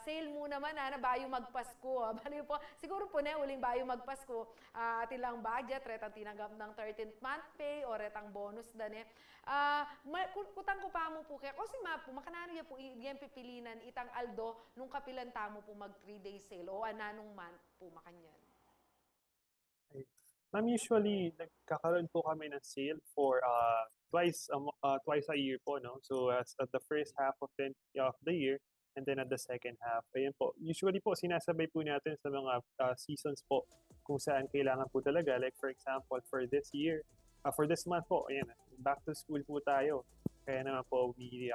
Speaker 3: sale mo naman na bayo magpasko. Bali po, siguro po uling bayo magpasko. Atin lang budget, retang tinanggap ng 13th month pay o retang bonus dane. Kutang ko pa mo po kaya kasi po makanano po iyan pipilinan itang aldo nung kapilan tamo po mag 3-day sale o ananong month po makanyan.
Speaker 12: Ma'am, usually nagkakaroon po kami ng sale for twice a year po, no? So at the first half of the year and then at the second half. Ayan po. Usually po sinasabay po natin sa mga seasons po kung saan kailangan po talaga. Like for example, for this year, for this month po, ayan, back to school po tayo. Kaya naman po we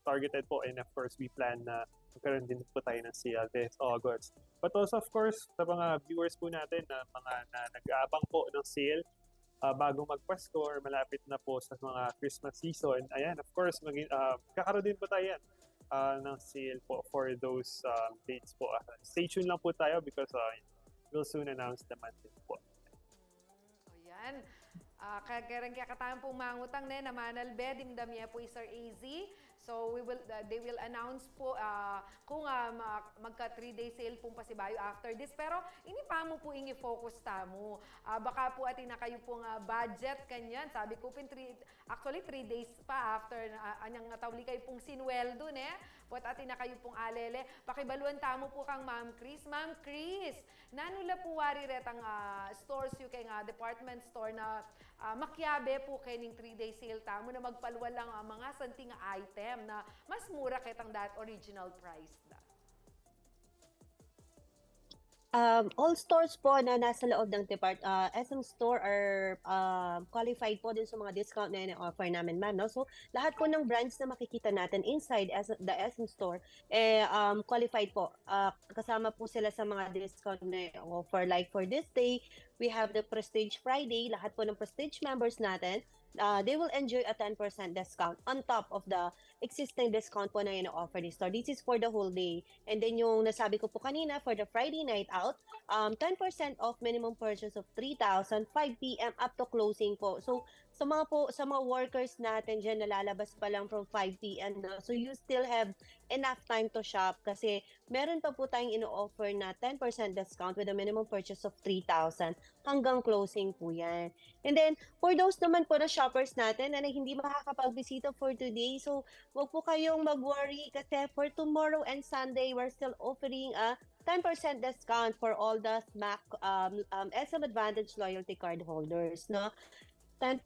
Speaker 12: targeted po and of course we plan na magkaroon din po tayo ng sale this August. But also of course sa mga viewers po natin na mga nag-aabang po ng sale bago magpasko or malapit na po sa mga Christmas season, ayan, of course kakaroon din po tayo yan ng sale po for those dates po. Stay tuned lang po tayo because we'll soon announce the month po.
Speaker 3: Ayan. Kaya katayang pong mangutang na manalbe, dimdamya po Sir AZ. So they will announce po kung magka 3-day sale pong pasibayo after this. Pero ini pa mo po i-focus tamo. Baka po atin na kayo pong budget kanyan. Sabi ko actually 3 days pa after anyang tawli kayo pong sinweldo ne. Pot atin na kayo pong alele. Pakibaluan tamo po kang Ma'am Chris. Ma'am Chris, nanula po wari retang stores yung kay department store na makyabe po kayong 3-day sale tamo na magpaluwal lang mga santing item na mas mura kitang that original price da.
Speaker 13: All stores po na nasa loob ng SM store are qualified po din sa mga discount na in-offer namin, ma'am. No? So, lahat po ng brands na makikita natin inside the SM store, qualified po. Kasama po sila sa mga discount na offer. Like for this day, we have the Prestige Friday. Lahat po ng Prestige members natin, they will enjoy a 10% discount on top of the existing discount po na ino-offer ni store. This is for the whole day. And then yung nasabi ko po kanina, for the Friday night out, 10% off minimum purchase of 3,000, 5 p.m. up to closing po. So, sa mga workers natin dyan, nalalabas pa lang from 5 p.m. No? So, you still have enough time to shop kasi meron pa po tayong ino-offer na 10% discount with a minimum purchase of 3,000 hanggang closing po yan. And then, for those naman po na shoppers natin na hindi makakapagbisita for today, so wag po kayong mag-worry kasi for tomorrow and Sunday, we're still offering a 10% discount for all the SMAC SM Advantage loyalty card holders, no? 10%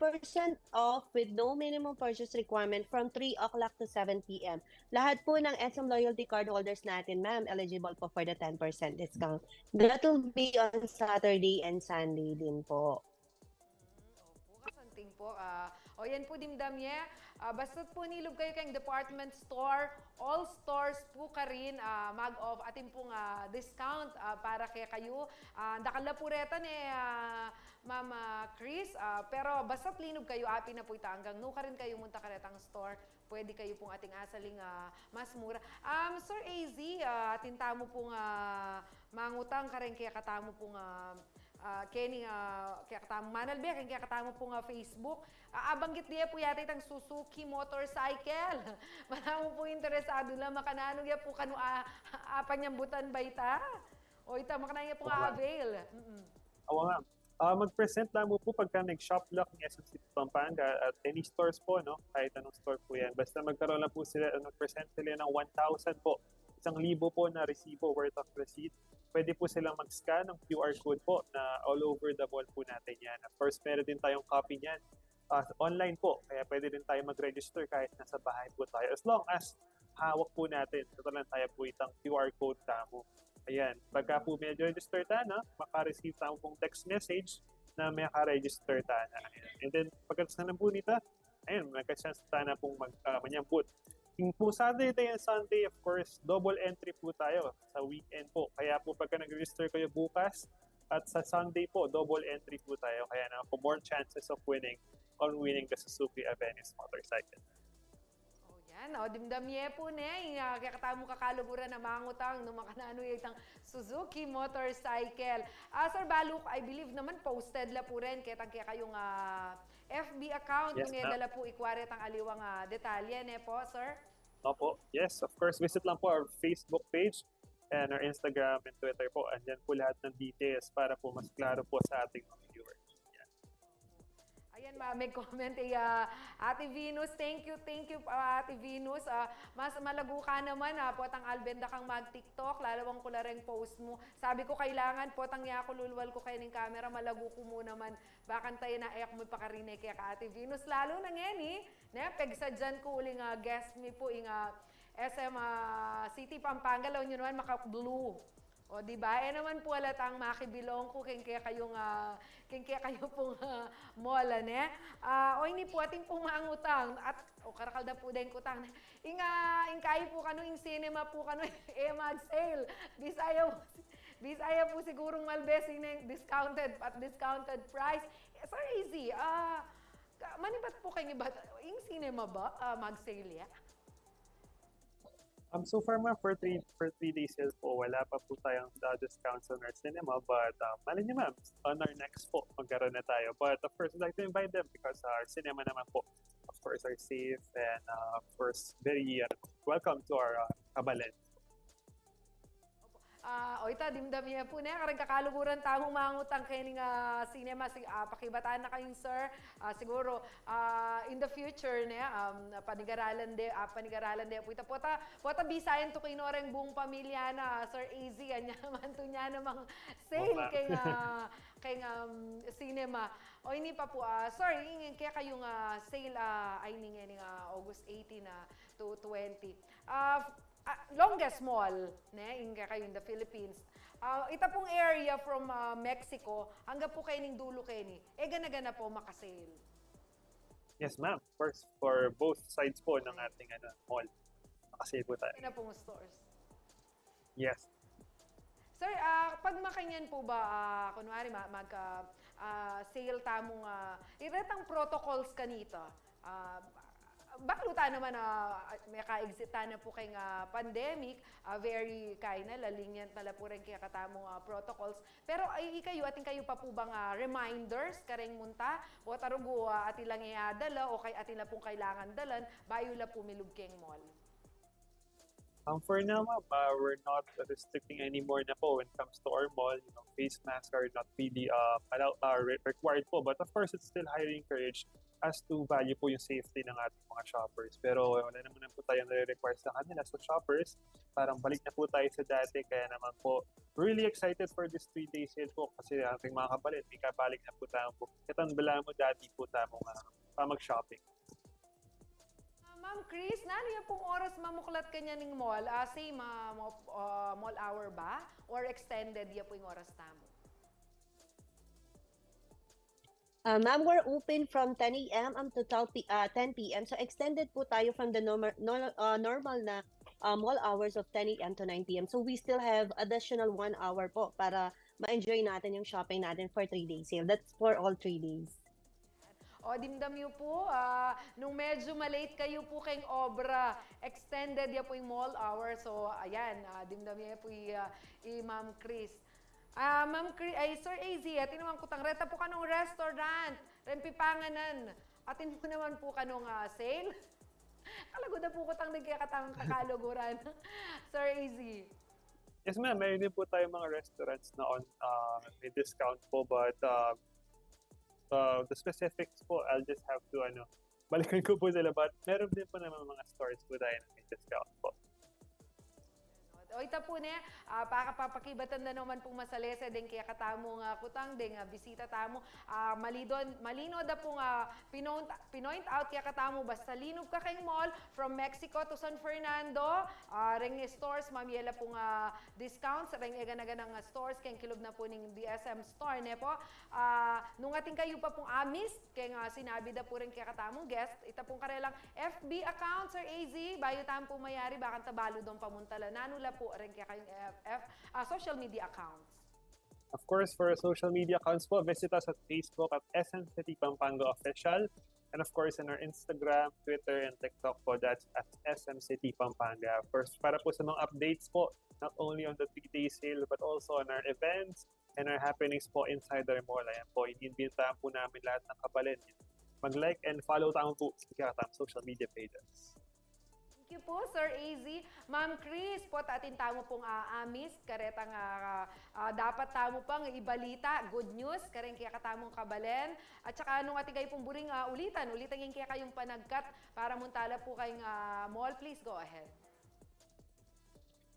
Speaker 13: off with no minimum purchase requirement from 3 o'clock to 7 p.m. Lahat po ng SM loyalty card holders natin, ma'am, eligible po for the 10% discount. That will be on Saturday and Sunday din po.
Speaker 3: Opo, kasanting po. O yan po dimdamye. Basta po nilog kayo kayong department store, all stores po ka rin mag-off ating pong discount para kaya kayo. Dakala po retan Ma'am Chris, pero basta linog kayo, api na po ita hanggang no ka rin kayo munta karetang store, pwede kayo pong ating asaling mas mura. Sir AZ, atin tamo pong mangutang ka rin kaya katamo pong Kenny, kaya katamo Manalbe, kaya katamo pong Facebook. Abanggit diya po yata itang Suzuki motorcycle. Maramo po interesado lang, makanano ya po kanu apanyambutan ba ita? O ita, makanano ya po avail.
Speaker 12: Oo nga. Mag-present lang po pagka nag-shop lock ng SM City Pampanga at any stores po, no? Kahit anong store po yan. Basta magkaroon lang po sila, mag-present sila ng 1,000 po. 1,000 po na resibo worth of receipt. Pwede po silang mag-scan ng QR code po na all over the mall po natin yan. Of course, meron din tayong copy niyan online po. Kaya pwede din tayo mag-register kahit nasa bahay po tayo. As long as hawak po natin, ito lang tayo po itang QR code tamo. Ayan, pagka po may register ta na, maka-receive tamo pong text message na may maka-register ta na. And then, pagkatapos na po nito, ayun, magka-chance ta na pong manyambut. Yung po Saturday and Sunday, of course, double entry po tayo sa weekend po. Kaya po pagka nag-register kayo bukas at sa Sunday po, double entry po tayo. Kaya na po more chances of winning the Suzuki Avenue motorcycle.
Speaker 3: Yan, dimdamye po ne, kaya katamo kakaluguran na mangutang no makanano itang Suzuki motorcycle. Sir Baluk, I believe naman posted la po rin kaya kayong FB account,
Speaker 12: yes,
Speaker 3: kung dala po ikware tang aliwang detalye ne po, sir?
Speaker 12: Opo, yes, of course, visit lang po our Facebook page and our Instagram and Twitter po. Andyan po lahat ng details para po mas klaro po sa ating mga viewers.
Speaker 3: Ayan, may comment Ate Venus, thank you Ate Venus. Mas malago ka naman potang albenda kang mag-TikTok, lalawang ko la rin post mo. Sabi ko kailangan potang niya ako lulwal ko kayo ng camera, malago ko mo naman. Bakan tayo na ayak mo pakarinay kaya ka Ate Venus. Lalo na ngayon pegsa dyan ko uling guest me po SM City Pampanga, law nyo naman maka-blue. O di ba? Naman po alatang makibilong ko kaya kayong pong mola ne. Ini po ating pumangutang at karakalda po din kutang. Ingkay po kano ing cinema po kano mag sale. Bisaya po sigurong malbes discounted at discounted price. Sir Easy, manibat po kayo ba ing cinema ba mag sale ya?
Speaker 12: So far for 3 days sale po, wala pa po tayong discounts on our cinema, but malay niyo ma'am, on our next po, magkaroon na tayo. But of course, I'd like to invite them because our cinema naman po, of course, are safe and of course, very welcome to our Kabalen.
Speaker 3: Ita, dimdamiya po na. Karang kakaluguran tamong mangutang kayo ng cinema. Pakibataan na kayong sir. Siguro, in the future, panigaralan de po ita. Pota bisayan to kayo noreng buong pamilya na Sir AZ. Anya naman to niya namang sale kay cinema. Ini pa po, sorry, kaya kayong sale ay nga August 18 to 20. Longest mall kayo in the Philippines. Ita pong area from Mexico hanggang po kayo ning dulo kayo ni. Gana-gana po makasale.
Speaker 12: Yes ma'am, of course, for both sides po ng ating mall. Makasale po tayo.
Speaker 3: Gana pong stores.
Speaker 12: Yes.
Speaker 3: Sir, pag makanyan po ba, kunwari sale tamong, iretang protocols kanita, bakluta naman may ka-exita na po kay pandemic, very kay na lalingyan tala po rin kaya katamong protocols. Pero kayo kayo pa po bang reminders kareng munta o tarugo ati lang iadala o kay ati na pong kailangan dalan bayo la po milugkeng mall?
Speaker 12: For now, we're not restricting anymore na po when it comes to our mall. Face masks are not really required po. But of course, it's still highly encouraged as to value po yung safety ng ating mga shoppers. Pero wala naman po tayong nare-require sa kanila. So shoppers, parang balik na po tayo sa dati. Kaya naman po, really excited for this 3-day sale po. Kasi ating mga kapalit, may kabalik na po tayo po. Katang bala mo dati po tayo mag-shopping.
Speaker 3: Ma'am Chris, nano yung pong oras mamuklat kanya ning mall? Same mall hour ba? Or extended yung pong oras tamo?
Speaker 13: Ma'am, we're open from 10 a.m. to 10 p.m. So extended po tayo from the normal na mall hours of 10 a.m. to 9 p.m. So we still have additional 1 hour po para ma-enjoy natin yung shopping natin for 3-day sale. That's for all 3 days.
Speaker 3: Dimdamyo po, nung medyo malate kayo po kayong obra, extended ya po yung mall hour. So, ayan, dimdamyo po Ma'am Chris. Ma'am Chris, Sir AZ, atin naman kutang reta po kanong restaurant, rempipanganan, atin mo naman po kanong sale. Kalago na po kutang nagkakatang kakaluguran. Sir AZ.
Speaker 12: Yes ma'am, mayroon din po tayo mga restaurants na may discount po, but The specifics po, I'll just have to balikan ko po sila, but meron din po naman mga stores po tayo na may discount po.
Speaker 3: O ita po ne, papakibatan na naman pong masalese din kaya katamo nga kutang din bisita tamo malino da pong pinoint out kaya katamo basta linog ka kayong mall from Mexico to San Fernando ring stores mamiela pong discounts ring egan-agan ng stores kayong kilog na po ning DSM store ne po nung ating kayo pa pong amis kaya nga sinabi da po rin kaya katamong guest ita pong karelang FB account Sir AZ bayo tamo po mayari bakang tabalo dong pamuntala nanula po rin kaya kayong social media accounts.
Speaker 12: Of course, for social media accounts po, visit us at Facebook at SM City Pampanga Official. And of course, on our Instagram, Twitter, and TikTok po, that's at SM City Pampanga. First, para po sa mga updates po, not only on the 3-day sale, but also on our events and our happenings po inside the mall. Ayan po, iniimbitahan po namin lahat ng kabalin. Mag-like and follow tamo po sa social media pages.
Speaker 3: Thank you po, Sir AZ. Ma'am Chris, po atin tamo pong amis, karetang dapat tamo pang ibalita, good news, kareng kaya katamong kabalen. At saka nung ating kayo pong buring ulitan yung kaya kayong panagkat para muntala po kayong mall. Please go ahead.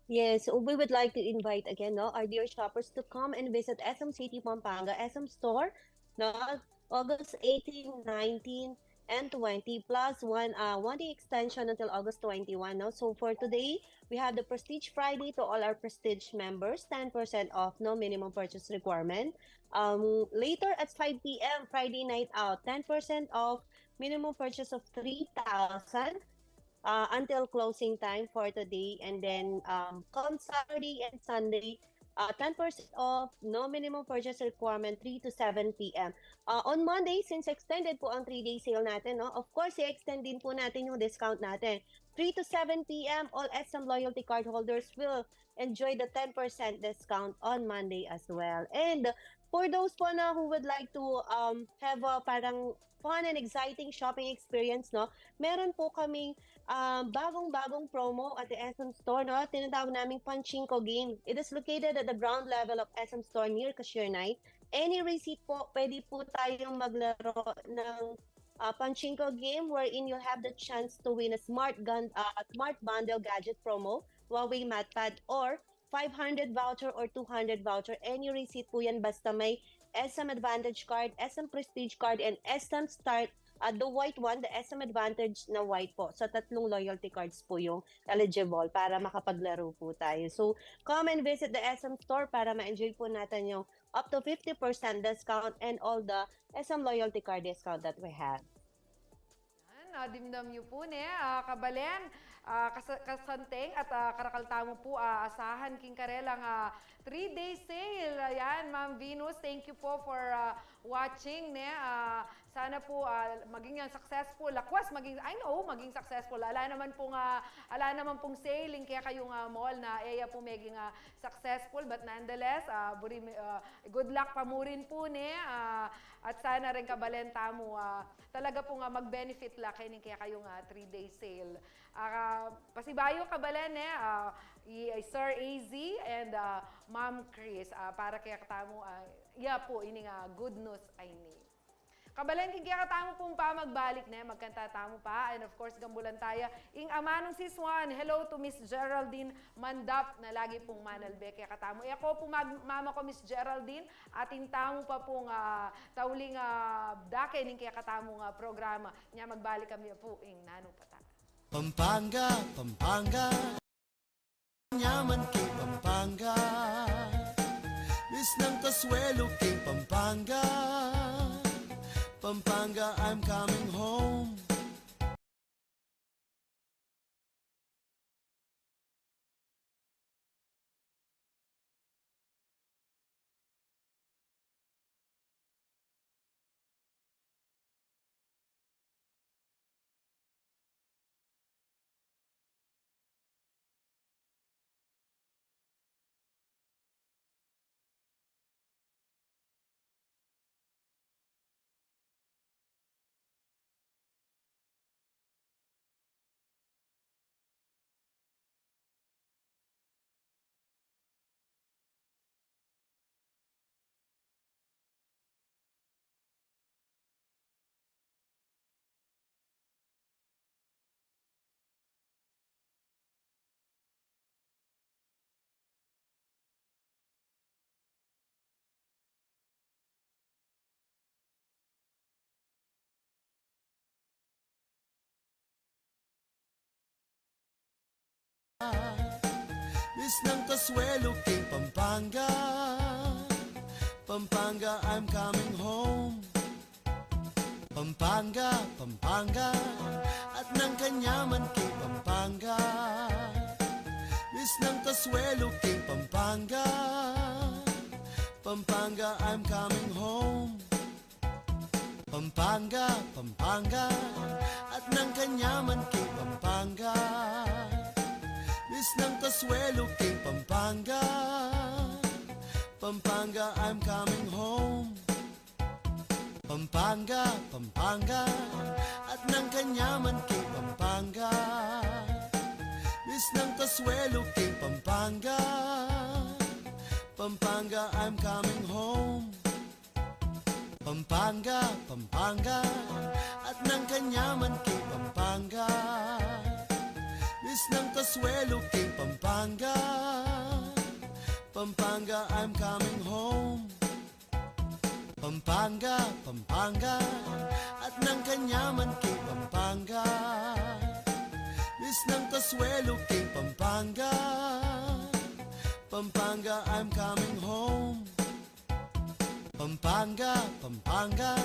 Speaker 13: Yes, we would like to invite again our dear shoppers to come and visit SM City Pampanga, SM Store, August 18, 19, and 20 plus one day extension until August 21. So for today, we have the Prestige Friday to all our Prestige members, 10% off, no minimum purchase requirement. Later at 5 p.m. Friday night out, 10% off, minimum purchase of 3,000 until closing time for today. And then come Saturday and Sunday, 10% off, no minimum purchase requirement, 3 to 7 p.m. On Monday, since extended po ang 3-day sale natin, of course, i-extend din po natin yung discount natin. 3 to 7 p.m., all SM loyalty card holders will enjoy the 10% discount on Monday as well. And for those po na who would like to have a parang fun and exciting shopping experience, meron po kaming bagong-bagong promo at the SM Store, tinatawag naming Pachinko game. It is located at the ground level of SM Store near Cashier Night. Any receipt po, pwede po tayong maglaro ng Pachinko game wherein you'll have the chance to win a smart bundle gadget promo, Huawei MatPad, or 500 voucher or 200 voucher. Any receipt po yan basta may SM Advantage card, SM Prestige card, and SM Start. The white one, the SM Advantage na white po. So, 3 loyalty cards po yung eligible para makapaglaro po tayo. So, come and visit the SM Store para ma-enjoy po natin yung up to 50% discount and all the SM loyalty card discount that we have.
Speaker 3: Dimdam niyo po kabalen, kasanteng at karakaltamo po asahan king karelang 3-day sale. Ayan, Ma'am Venus, thank you po for watching. Sana po maging successful. Lakwas maging successful. Ala naman pong sailing kaya kayong mall na po maging successful, but nonetheless, good luck pa mo rin po at sana rin kabalenta mo talaga po mag-benefit la kaya kayong 3-day sale. Pasibayo kabalen Sir AZ and Ma'am Chris para kaya katamo po ini good news ay ni. Kabalen kaya katamo pong pa magbalik magkanta tamo pa, and of course gambulan tayo ing amanong si Swan. Hello to Miss Geraldine Mandap na lagi pong manalbe kaya katamo. Ako po mama ko Miss Geraldine atin tamo pa pong tauling dake ning kaya katamo programa nya magbalik kami po ing nanong pata.
Speaker 1: Pampanga, Pampanga, nyaman kay Pampanga, bis ng kaswelo kay Pampanga, Pampanga, I'm coming home. Bis ng Kasuelo kay Pampanga, Pampanga, I'm coming home. Pampanga, Pampanga, at ng Kanyaman kay Pampanga. Bis ng Kasuelo kay Pampanga, Pampanga, I'm coming home. Pampanga, Pampanga, at ng Kanyaman kay Pampanga. Bis ng Kasuelo kay Pampanga, Pampanga, I'm coming home. Pampanga, Pampanga, at ng Kanyaman kay Pampanga. Bis ng Kasuelo kay Pampanga, Pampanga, I'm coming home. Pampanga, Pampanga, at ng Kanyaman kay Pampanga. Bis ng Kasuelo kay Pampanga, Pampanga, I'm coming home. Pampanga, Pampanga, at ng Kanyaman kay Pampanga. Bis ng Kasuelo kay Pampanga, Pampanga, I'm coming home. Pampanga, Pampanga,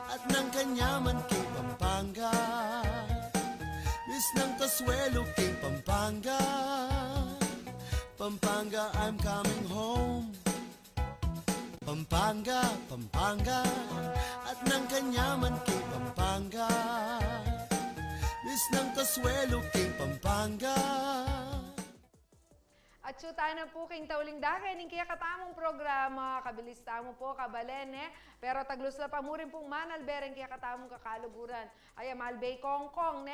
Speaker 1: at ng Kanyaman kay Pampanga. Bis ng Kasuelo kay Pampanga, Pampanga, I'm coming home. Pampanga, Pampanga, at ng Kanyaman kay Pampanga. Bis ng Kasuelo kay Pampanga.
Speaker 3: At syuta na po king tauling dakin, yung kaya katamong programa, kabilis tamo po, kabalen pero taglos na pa mo rin pong manalbereng kaya katamong kakaluguran. Ay, Malbay Kongkong,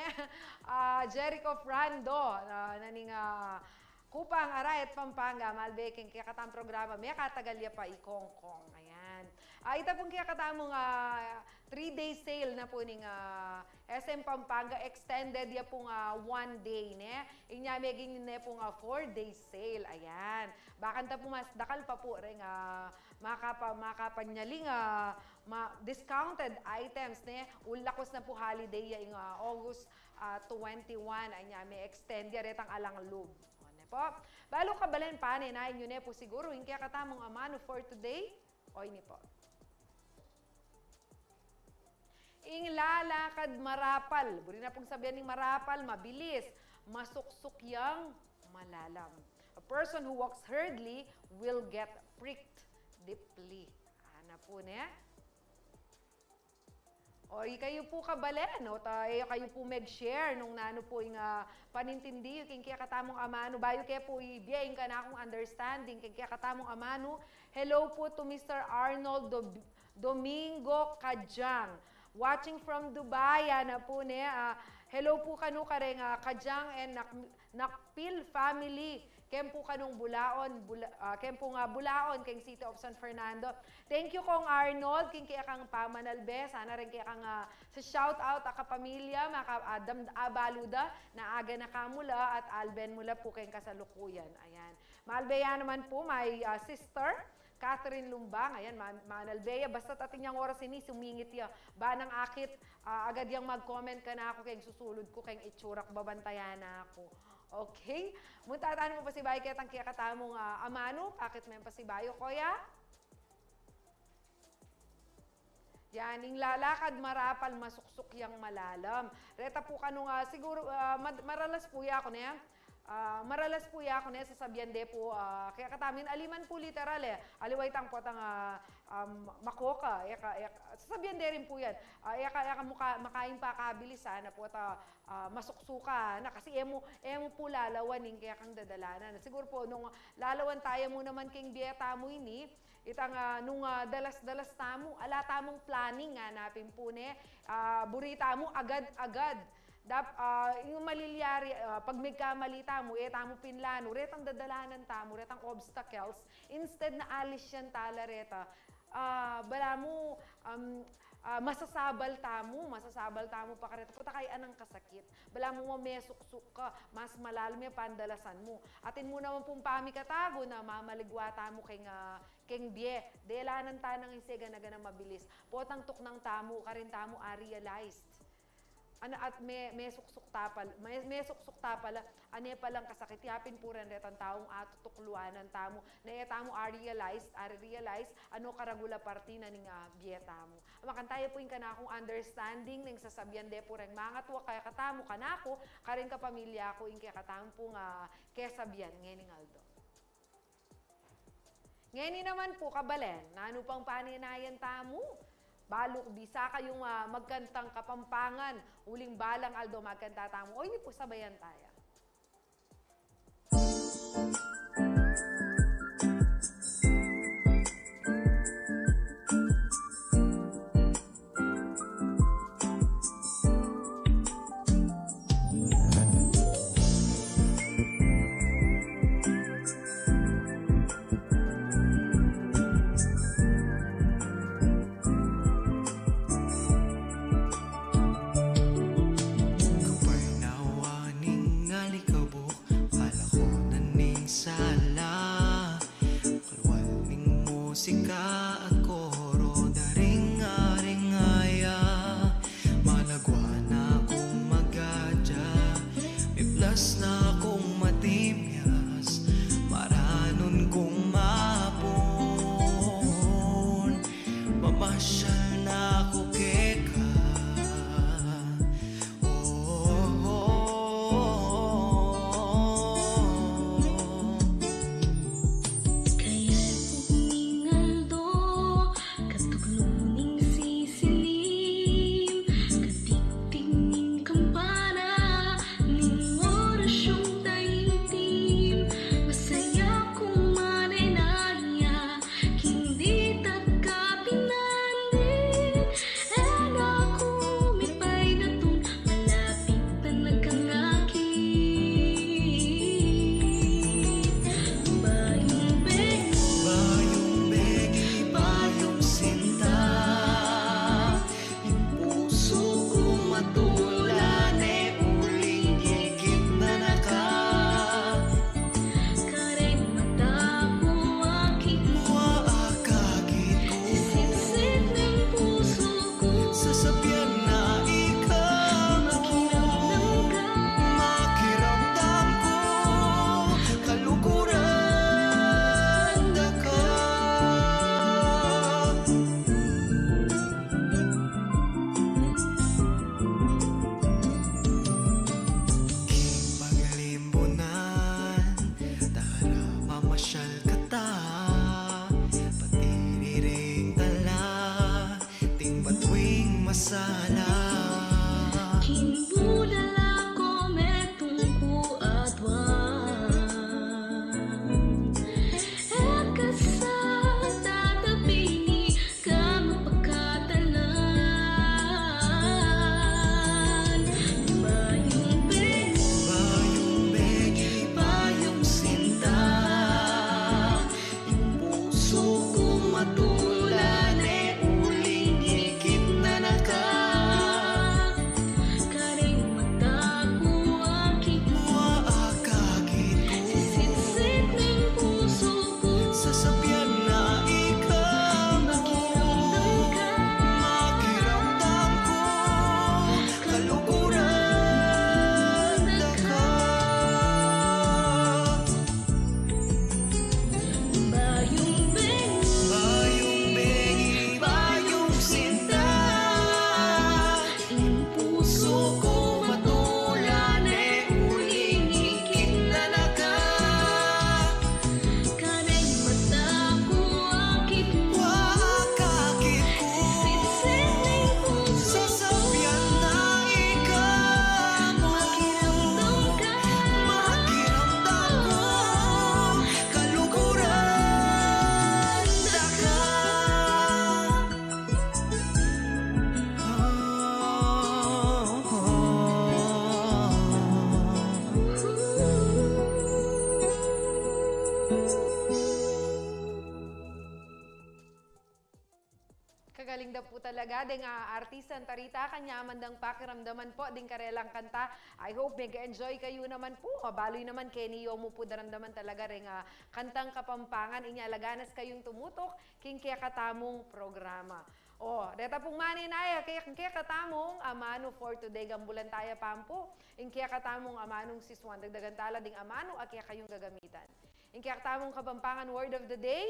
Speaker 3: Jericho Frando, naning Kupang Arayat Pampanga, Malbay king kaya katamong programa, may katagalya pa i-Kongkong. Ayan. Ita pong kaya katamong 3-day sale na po ning SM Pampanga extended ya pong 1 day inya meging ne pong 4-day sale. Ayan. Bakan ta po mas dakal pa po ring makapanyaling discounted items ulakos na po holiday ya ing August 21 anya may extend ya retang alang loob. Po. Balo kabalen pa na inyo ne po siguro yung kaya katamong amano for today. Oy ni po. Ing lalakad marapal. Buri na pong sabihan ng marapal, mabilis. Masuksok yang malalam. A person who walks hurriedly will get pricked deeply. Ana po niya. O kayo po kabalen, o kayo po mag-share nung nano po yung panintindi, yung kaya katamong amano, bayo kaya po ibiyayin ka na akong understanding, kaya katamong amano. Hello po to Mr. Arnold Domingo Kajang, watching from Dubai, na po niya. Hello po kanu kareng Kajang and Nakpil family. Kem po kanong kem po nga Bulaon, keng City of San Fernando. Thank you kong Arnold, king kaya kang pamanalbe. Sana rin kaya kang sa shout out ka pamilya, Adam Abaluda, na aga na kamula at Alben mula po keng kasalukuyan. Ayan. Malbeya naman po, my sister, Catherine Lumbang, ayan, manalbeya, basta tating niyang oras ini, sumingit ya. Ba nang akit, agad yang mag-comment ka na ako, keng susulod ko, keng itsurak, babantayan na ako. Okay? Muntataan mo pa si Bayo kaya tangkiya katamong amano. Bakit may pa si Bayo, Koya? Yan, yung lalakad marapal, masuksok yang malalam. Reta po kanong siguro, maralas po ya ako na yan. Maralas po ya ako na sasabihan de po, kaya katamin, aliman po literal aliway tang po tang makoka, sasabihan de rin po yan. Makain pa kabilisan na po masuksuka na kasi emo po lalawanin kaya kang dadalanan. Siguro po nung lalawan tayo mo naman king biyeta mo ini, itang nung dalas-dalas tamo, ala tamong planning hanapin po burita mo agad-agad. Yung maliliari, pag may kamalita mo, tamo pinlano, retang dadalanan tamo, retang obstacles, instead na alis yan tala reta, bala mo, masasabal tamo pa kareta, puta kay anang kasakit, bala mo mamesuk-suk ka, mas malalim yung pandalasan mo. Atin mo naman pong pamikatago na mamaligwa tamo keng bie, delanan tanang isega na ganang mabilis, potang tuknang tamo, karin tamo realized. ano at may suksukta pala ane palang kasakit yapin puran retang taong atutukluan ng tamo na etamo realize ano karagula party na ning bieta mo makantaya po yung kanakong understanding ng sasabihan de puran mga tuwa kaya katamo kanako karing kapamilya ko yung kaya katamo po nga kesabihan ngayon Aldo. Ngayon naman po kabalen na ano pang paninayan tamo balok bisa kayong magkantang Kapampangan. Uling balang Aldo magkanta tamo. O hindi po sabayan tayo.
Speaker 1: Musika at koro daring aring-aya malagwa na akong magadya may plus na akong matimyas maranon kong mapon mamasyal na ako keka
Speaker 3: Kagaling daw po talaga, ding artisan tarita, kanyaman dang pakiramdaman po, ding karelang kanta. I hope mega-enjoy kayo naman po. Baloy naman, Kenny mo po daramdaman talaga rin kantang Kapampangan. Inyalaganas kayong tumutok, king kaya katamong programa. Deta pong maninaya, kaya katamong amano for today, gambulan tayo pampo. Kaya katamong amanong siswan, dagdagan tala ding amano, kaya kayong gagamitan. Kaya katamong Kapampangan word of the day,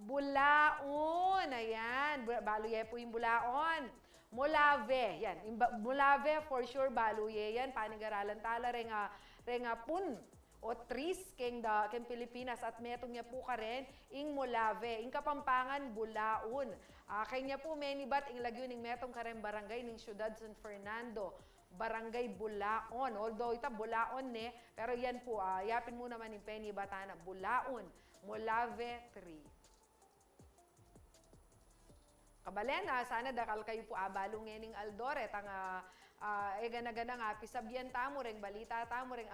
Speaker 3: bulaon. Ayan, baluye po yung bulaon. Molave, yan. Molave for sure, baluye yan. Panigaralan tala, renga pun. O tris keng Pilipinas at metong niya po ka rin ing Molave, ing Kapampangan bulaon. Kanya po menibat ing lagyo ning metong karen barangay ning Ciudad San Fernando, barangay Bulaon. Although ita Bulaon pero yan po yapin mo naman ing penibata na Bulaon, Molave 3. Kabalen, sana dakal kayo po abalong ning Aldoret ang gana-gana nga pisabyan tamo reng balita tamo reng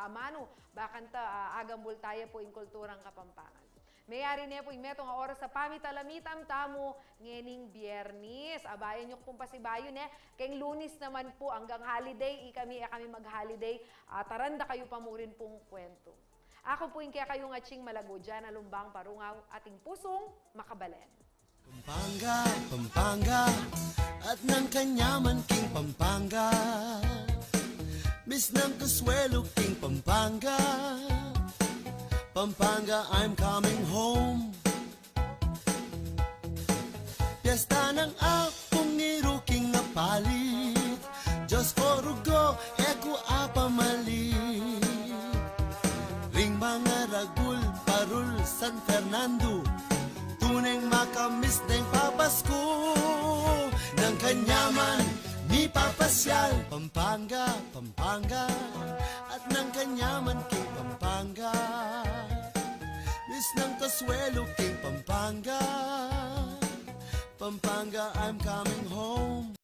Speaker 3: amano bakanta agambul tayo po ing kulturang Kapampangan. Mayari niya po yung metong oras sa pamitalamitam tamo ngening Biyernes. Abayan nyo kung pasibayon keng Lunes naman po hanggang holiday, kami mag-holiday. Taranda kayo pamurin pong kwento. Ako po yung kaya kayong atsing malago dyan, alumbang parungaw ating pusong makabalen.
Speaker 1: Pampanga, Pampanga, at ng kanyaman king Pampanga. Miss ng kaswelo king Pampanga. Pampanga, I'm coming home. Piyesta ng akong iruking nga palit. Diyos ko rugo, eko apamalit. Ring mga ragul, parul, San Fernando. Tuneng makamis ng papasko ng kanyaman ni papasyal. Pampanga, Pampanga, at ng kanyaman king Pampanga. Miss ng kaswelo king Pampanga. Pampanga, I'm coming home.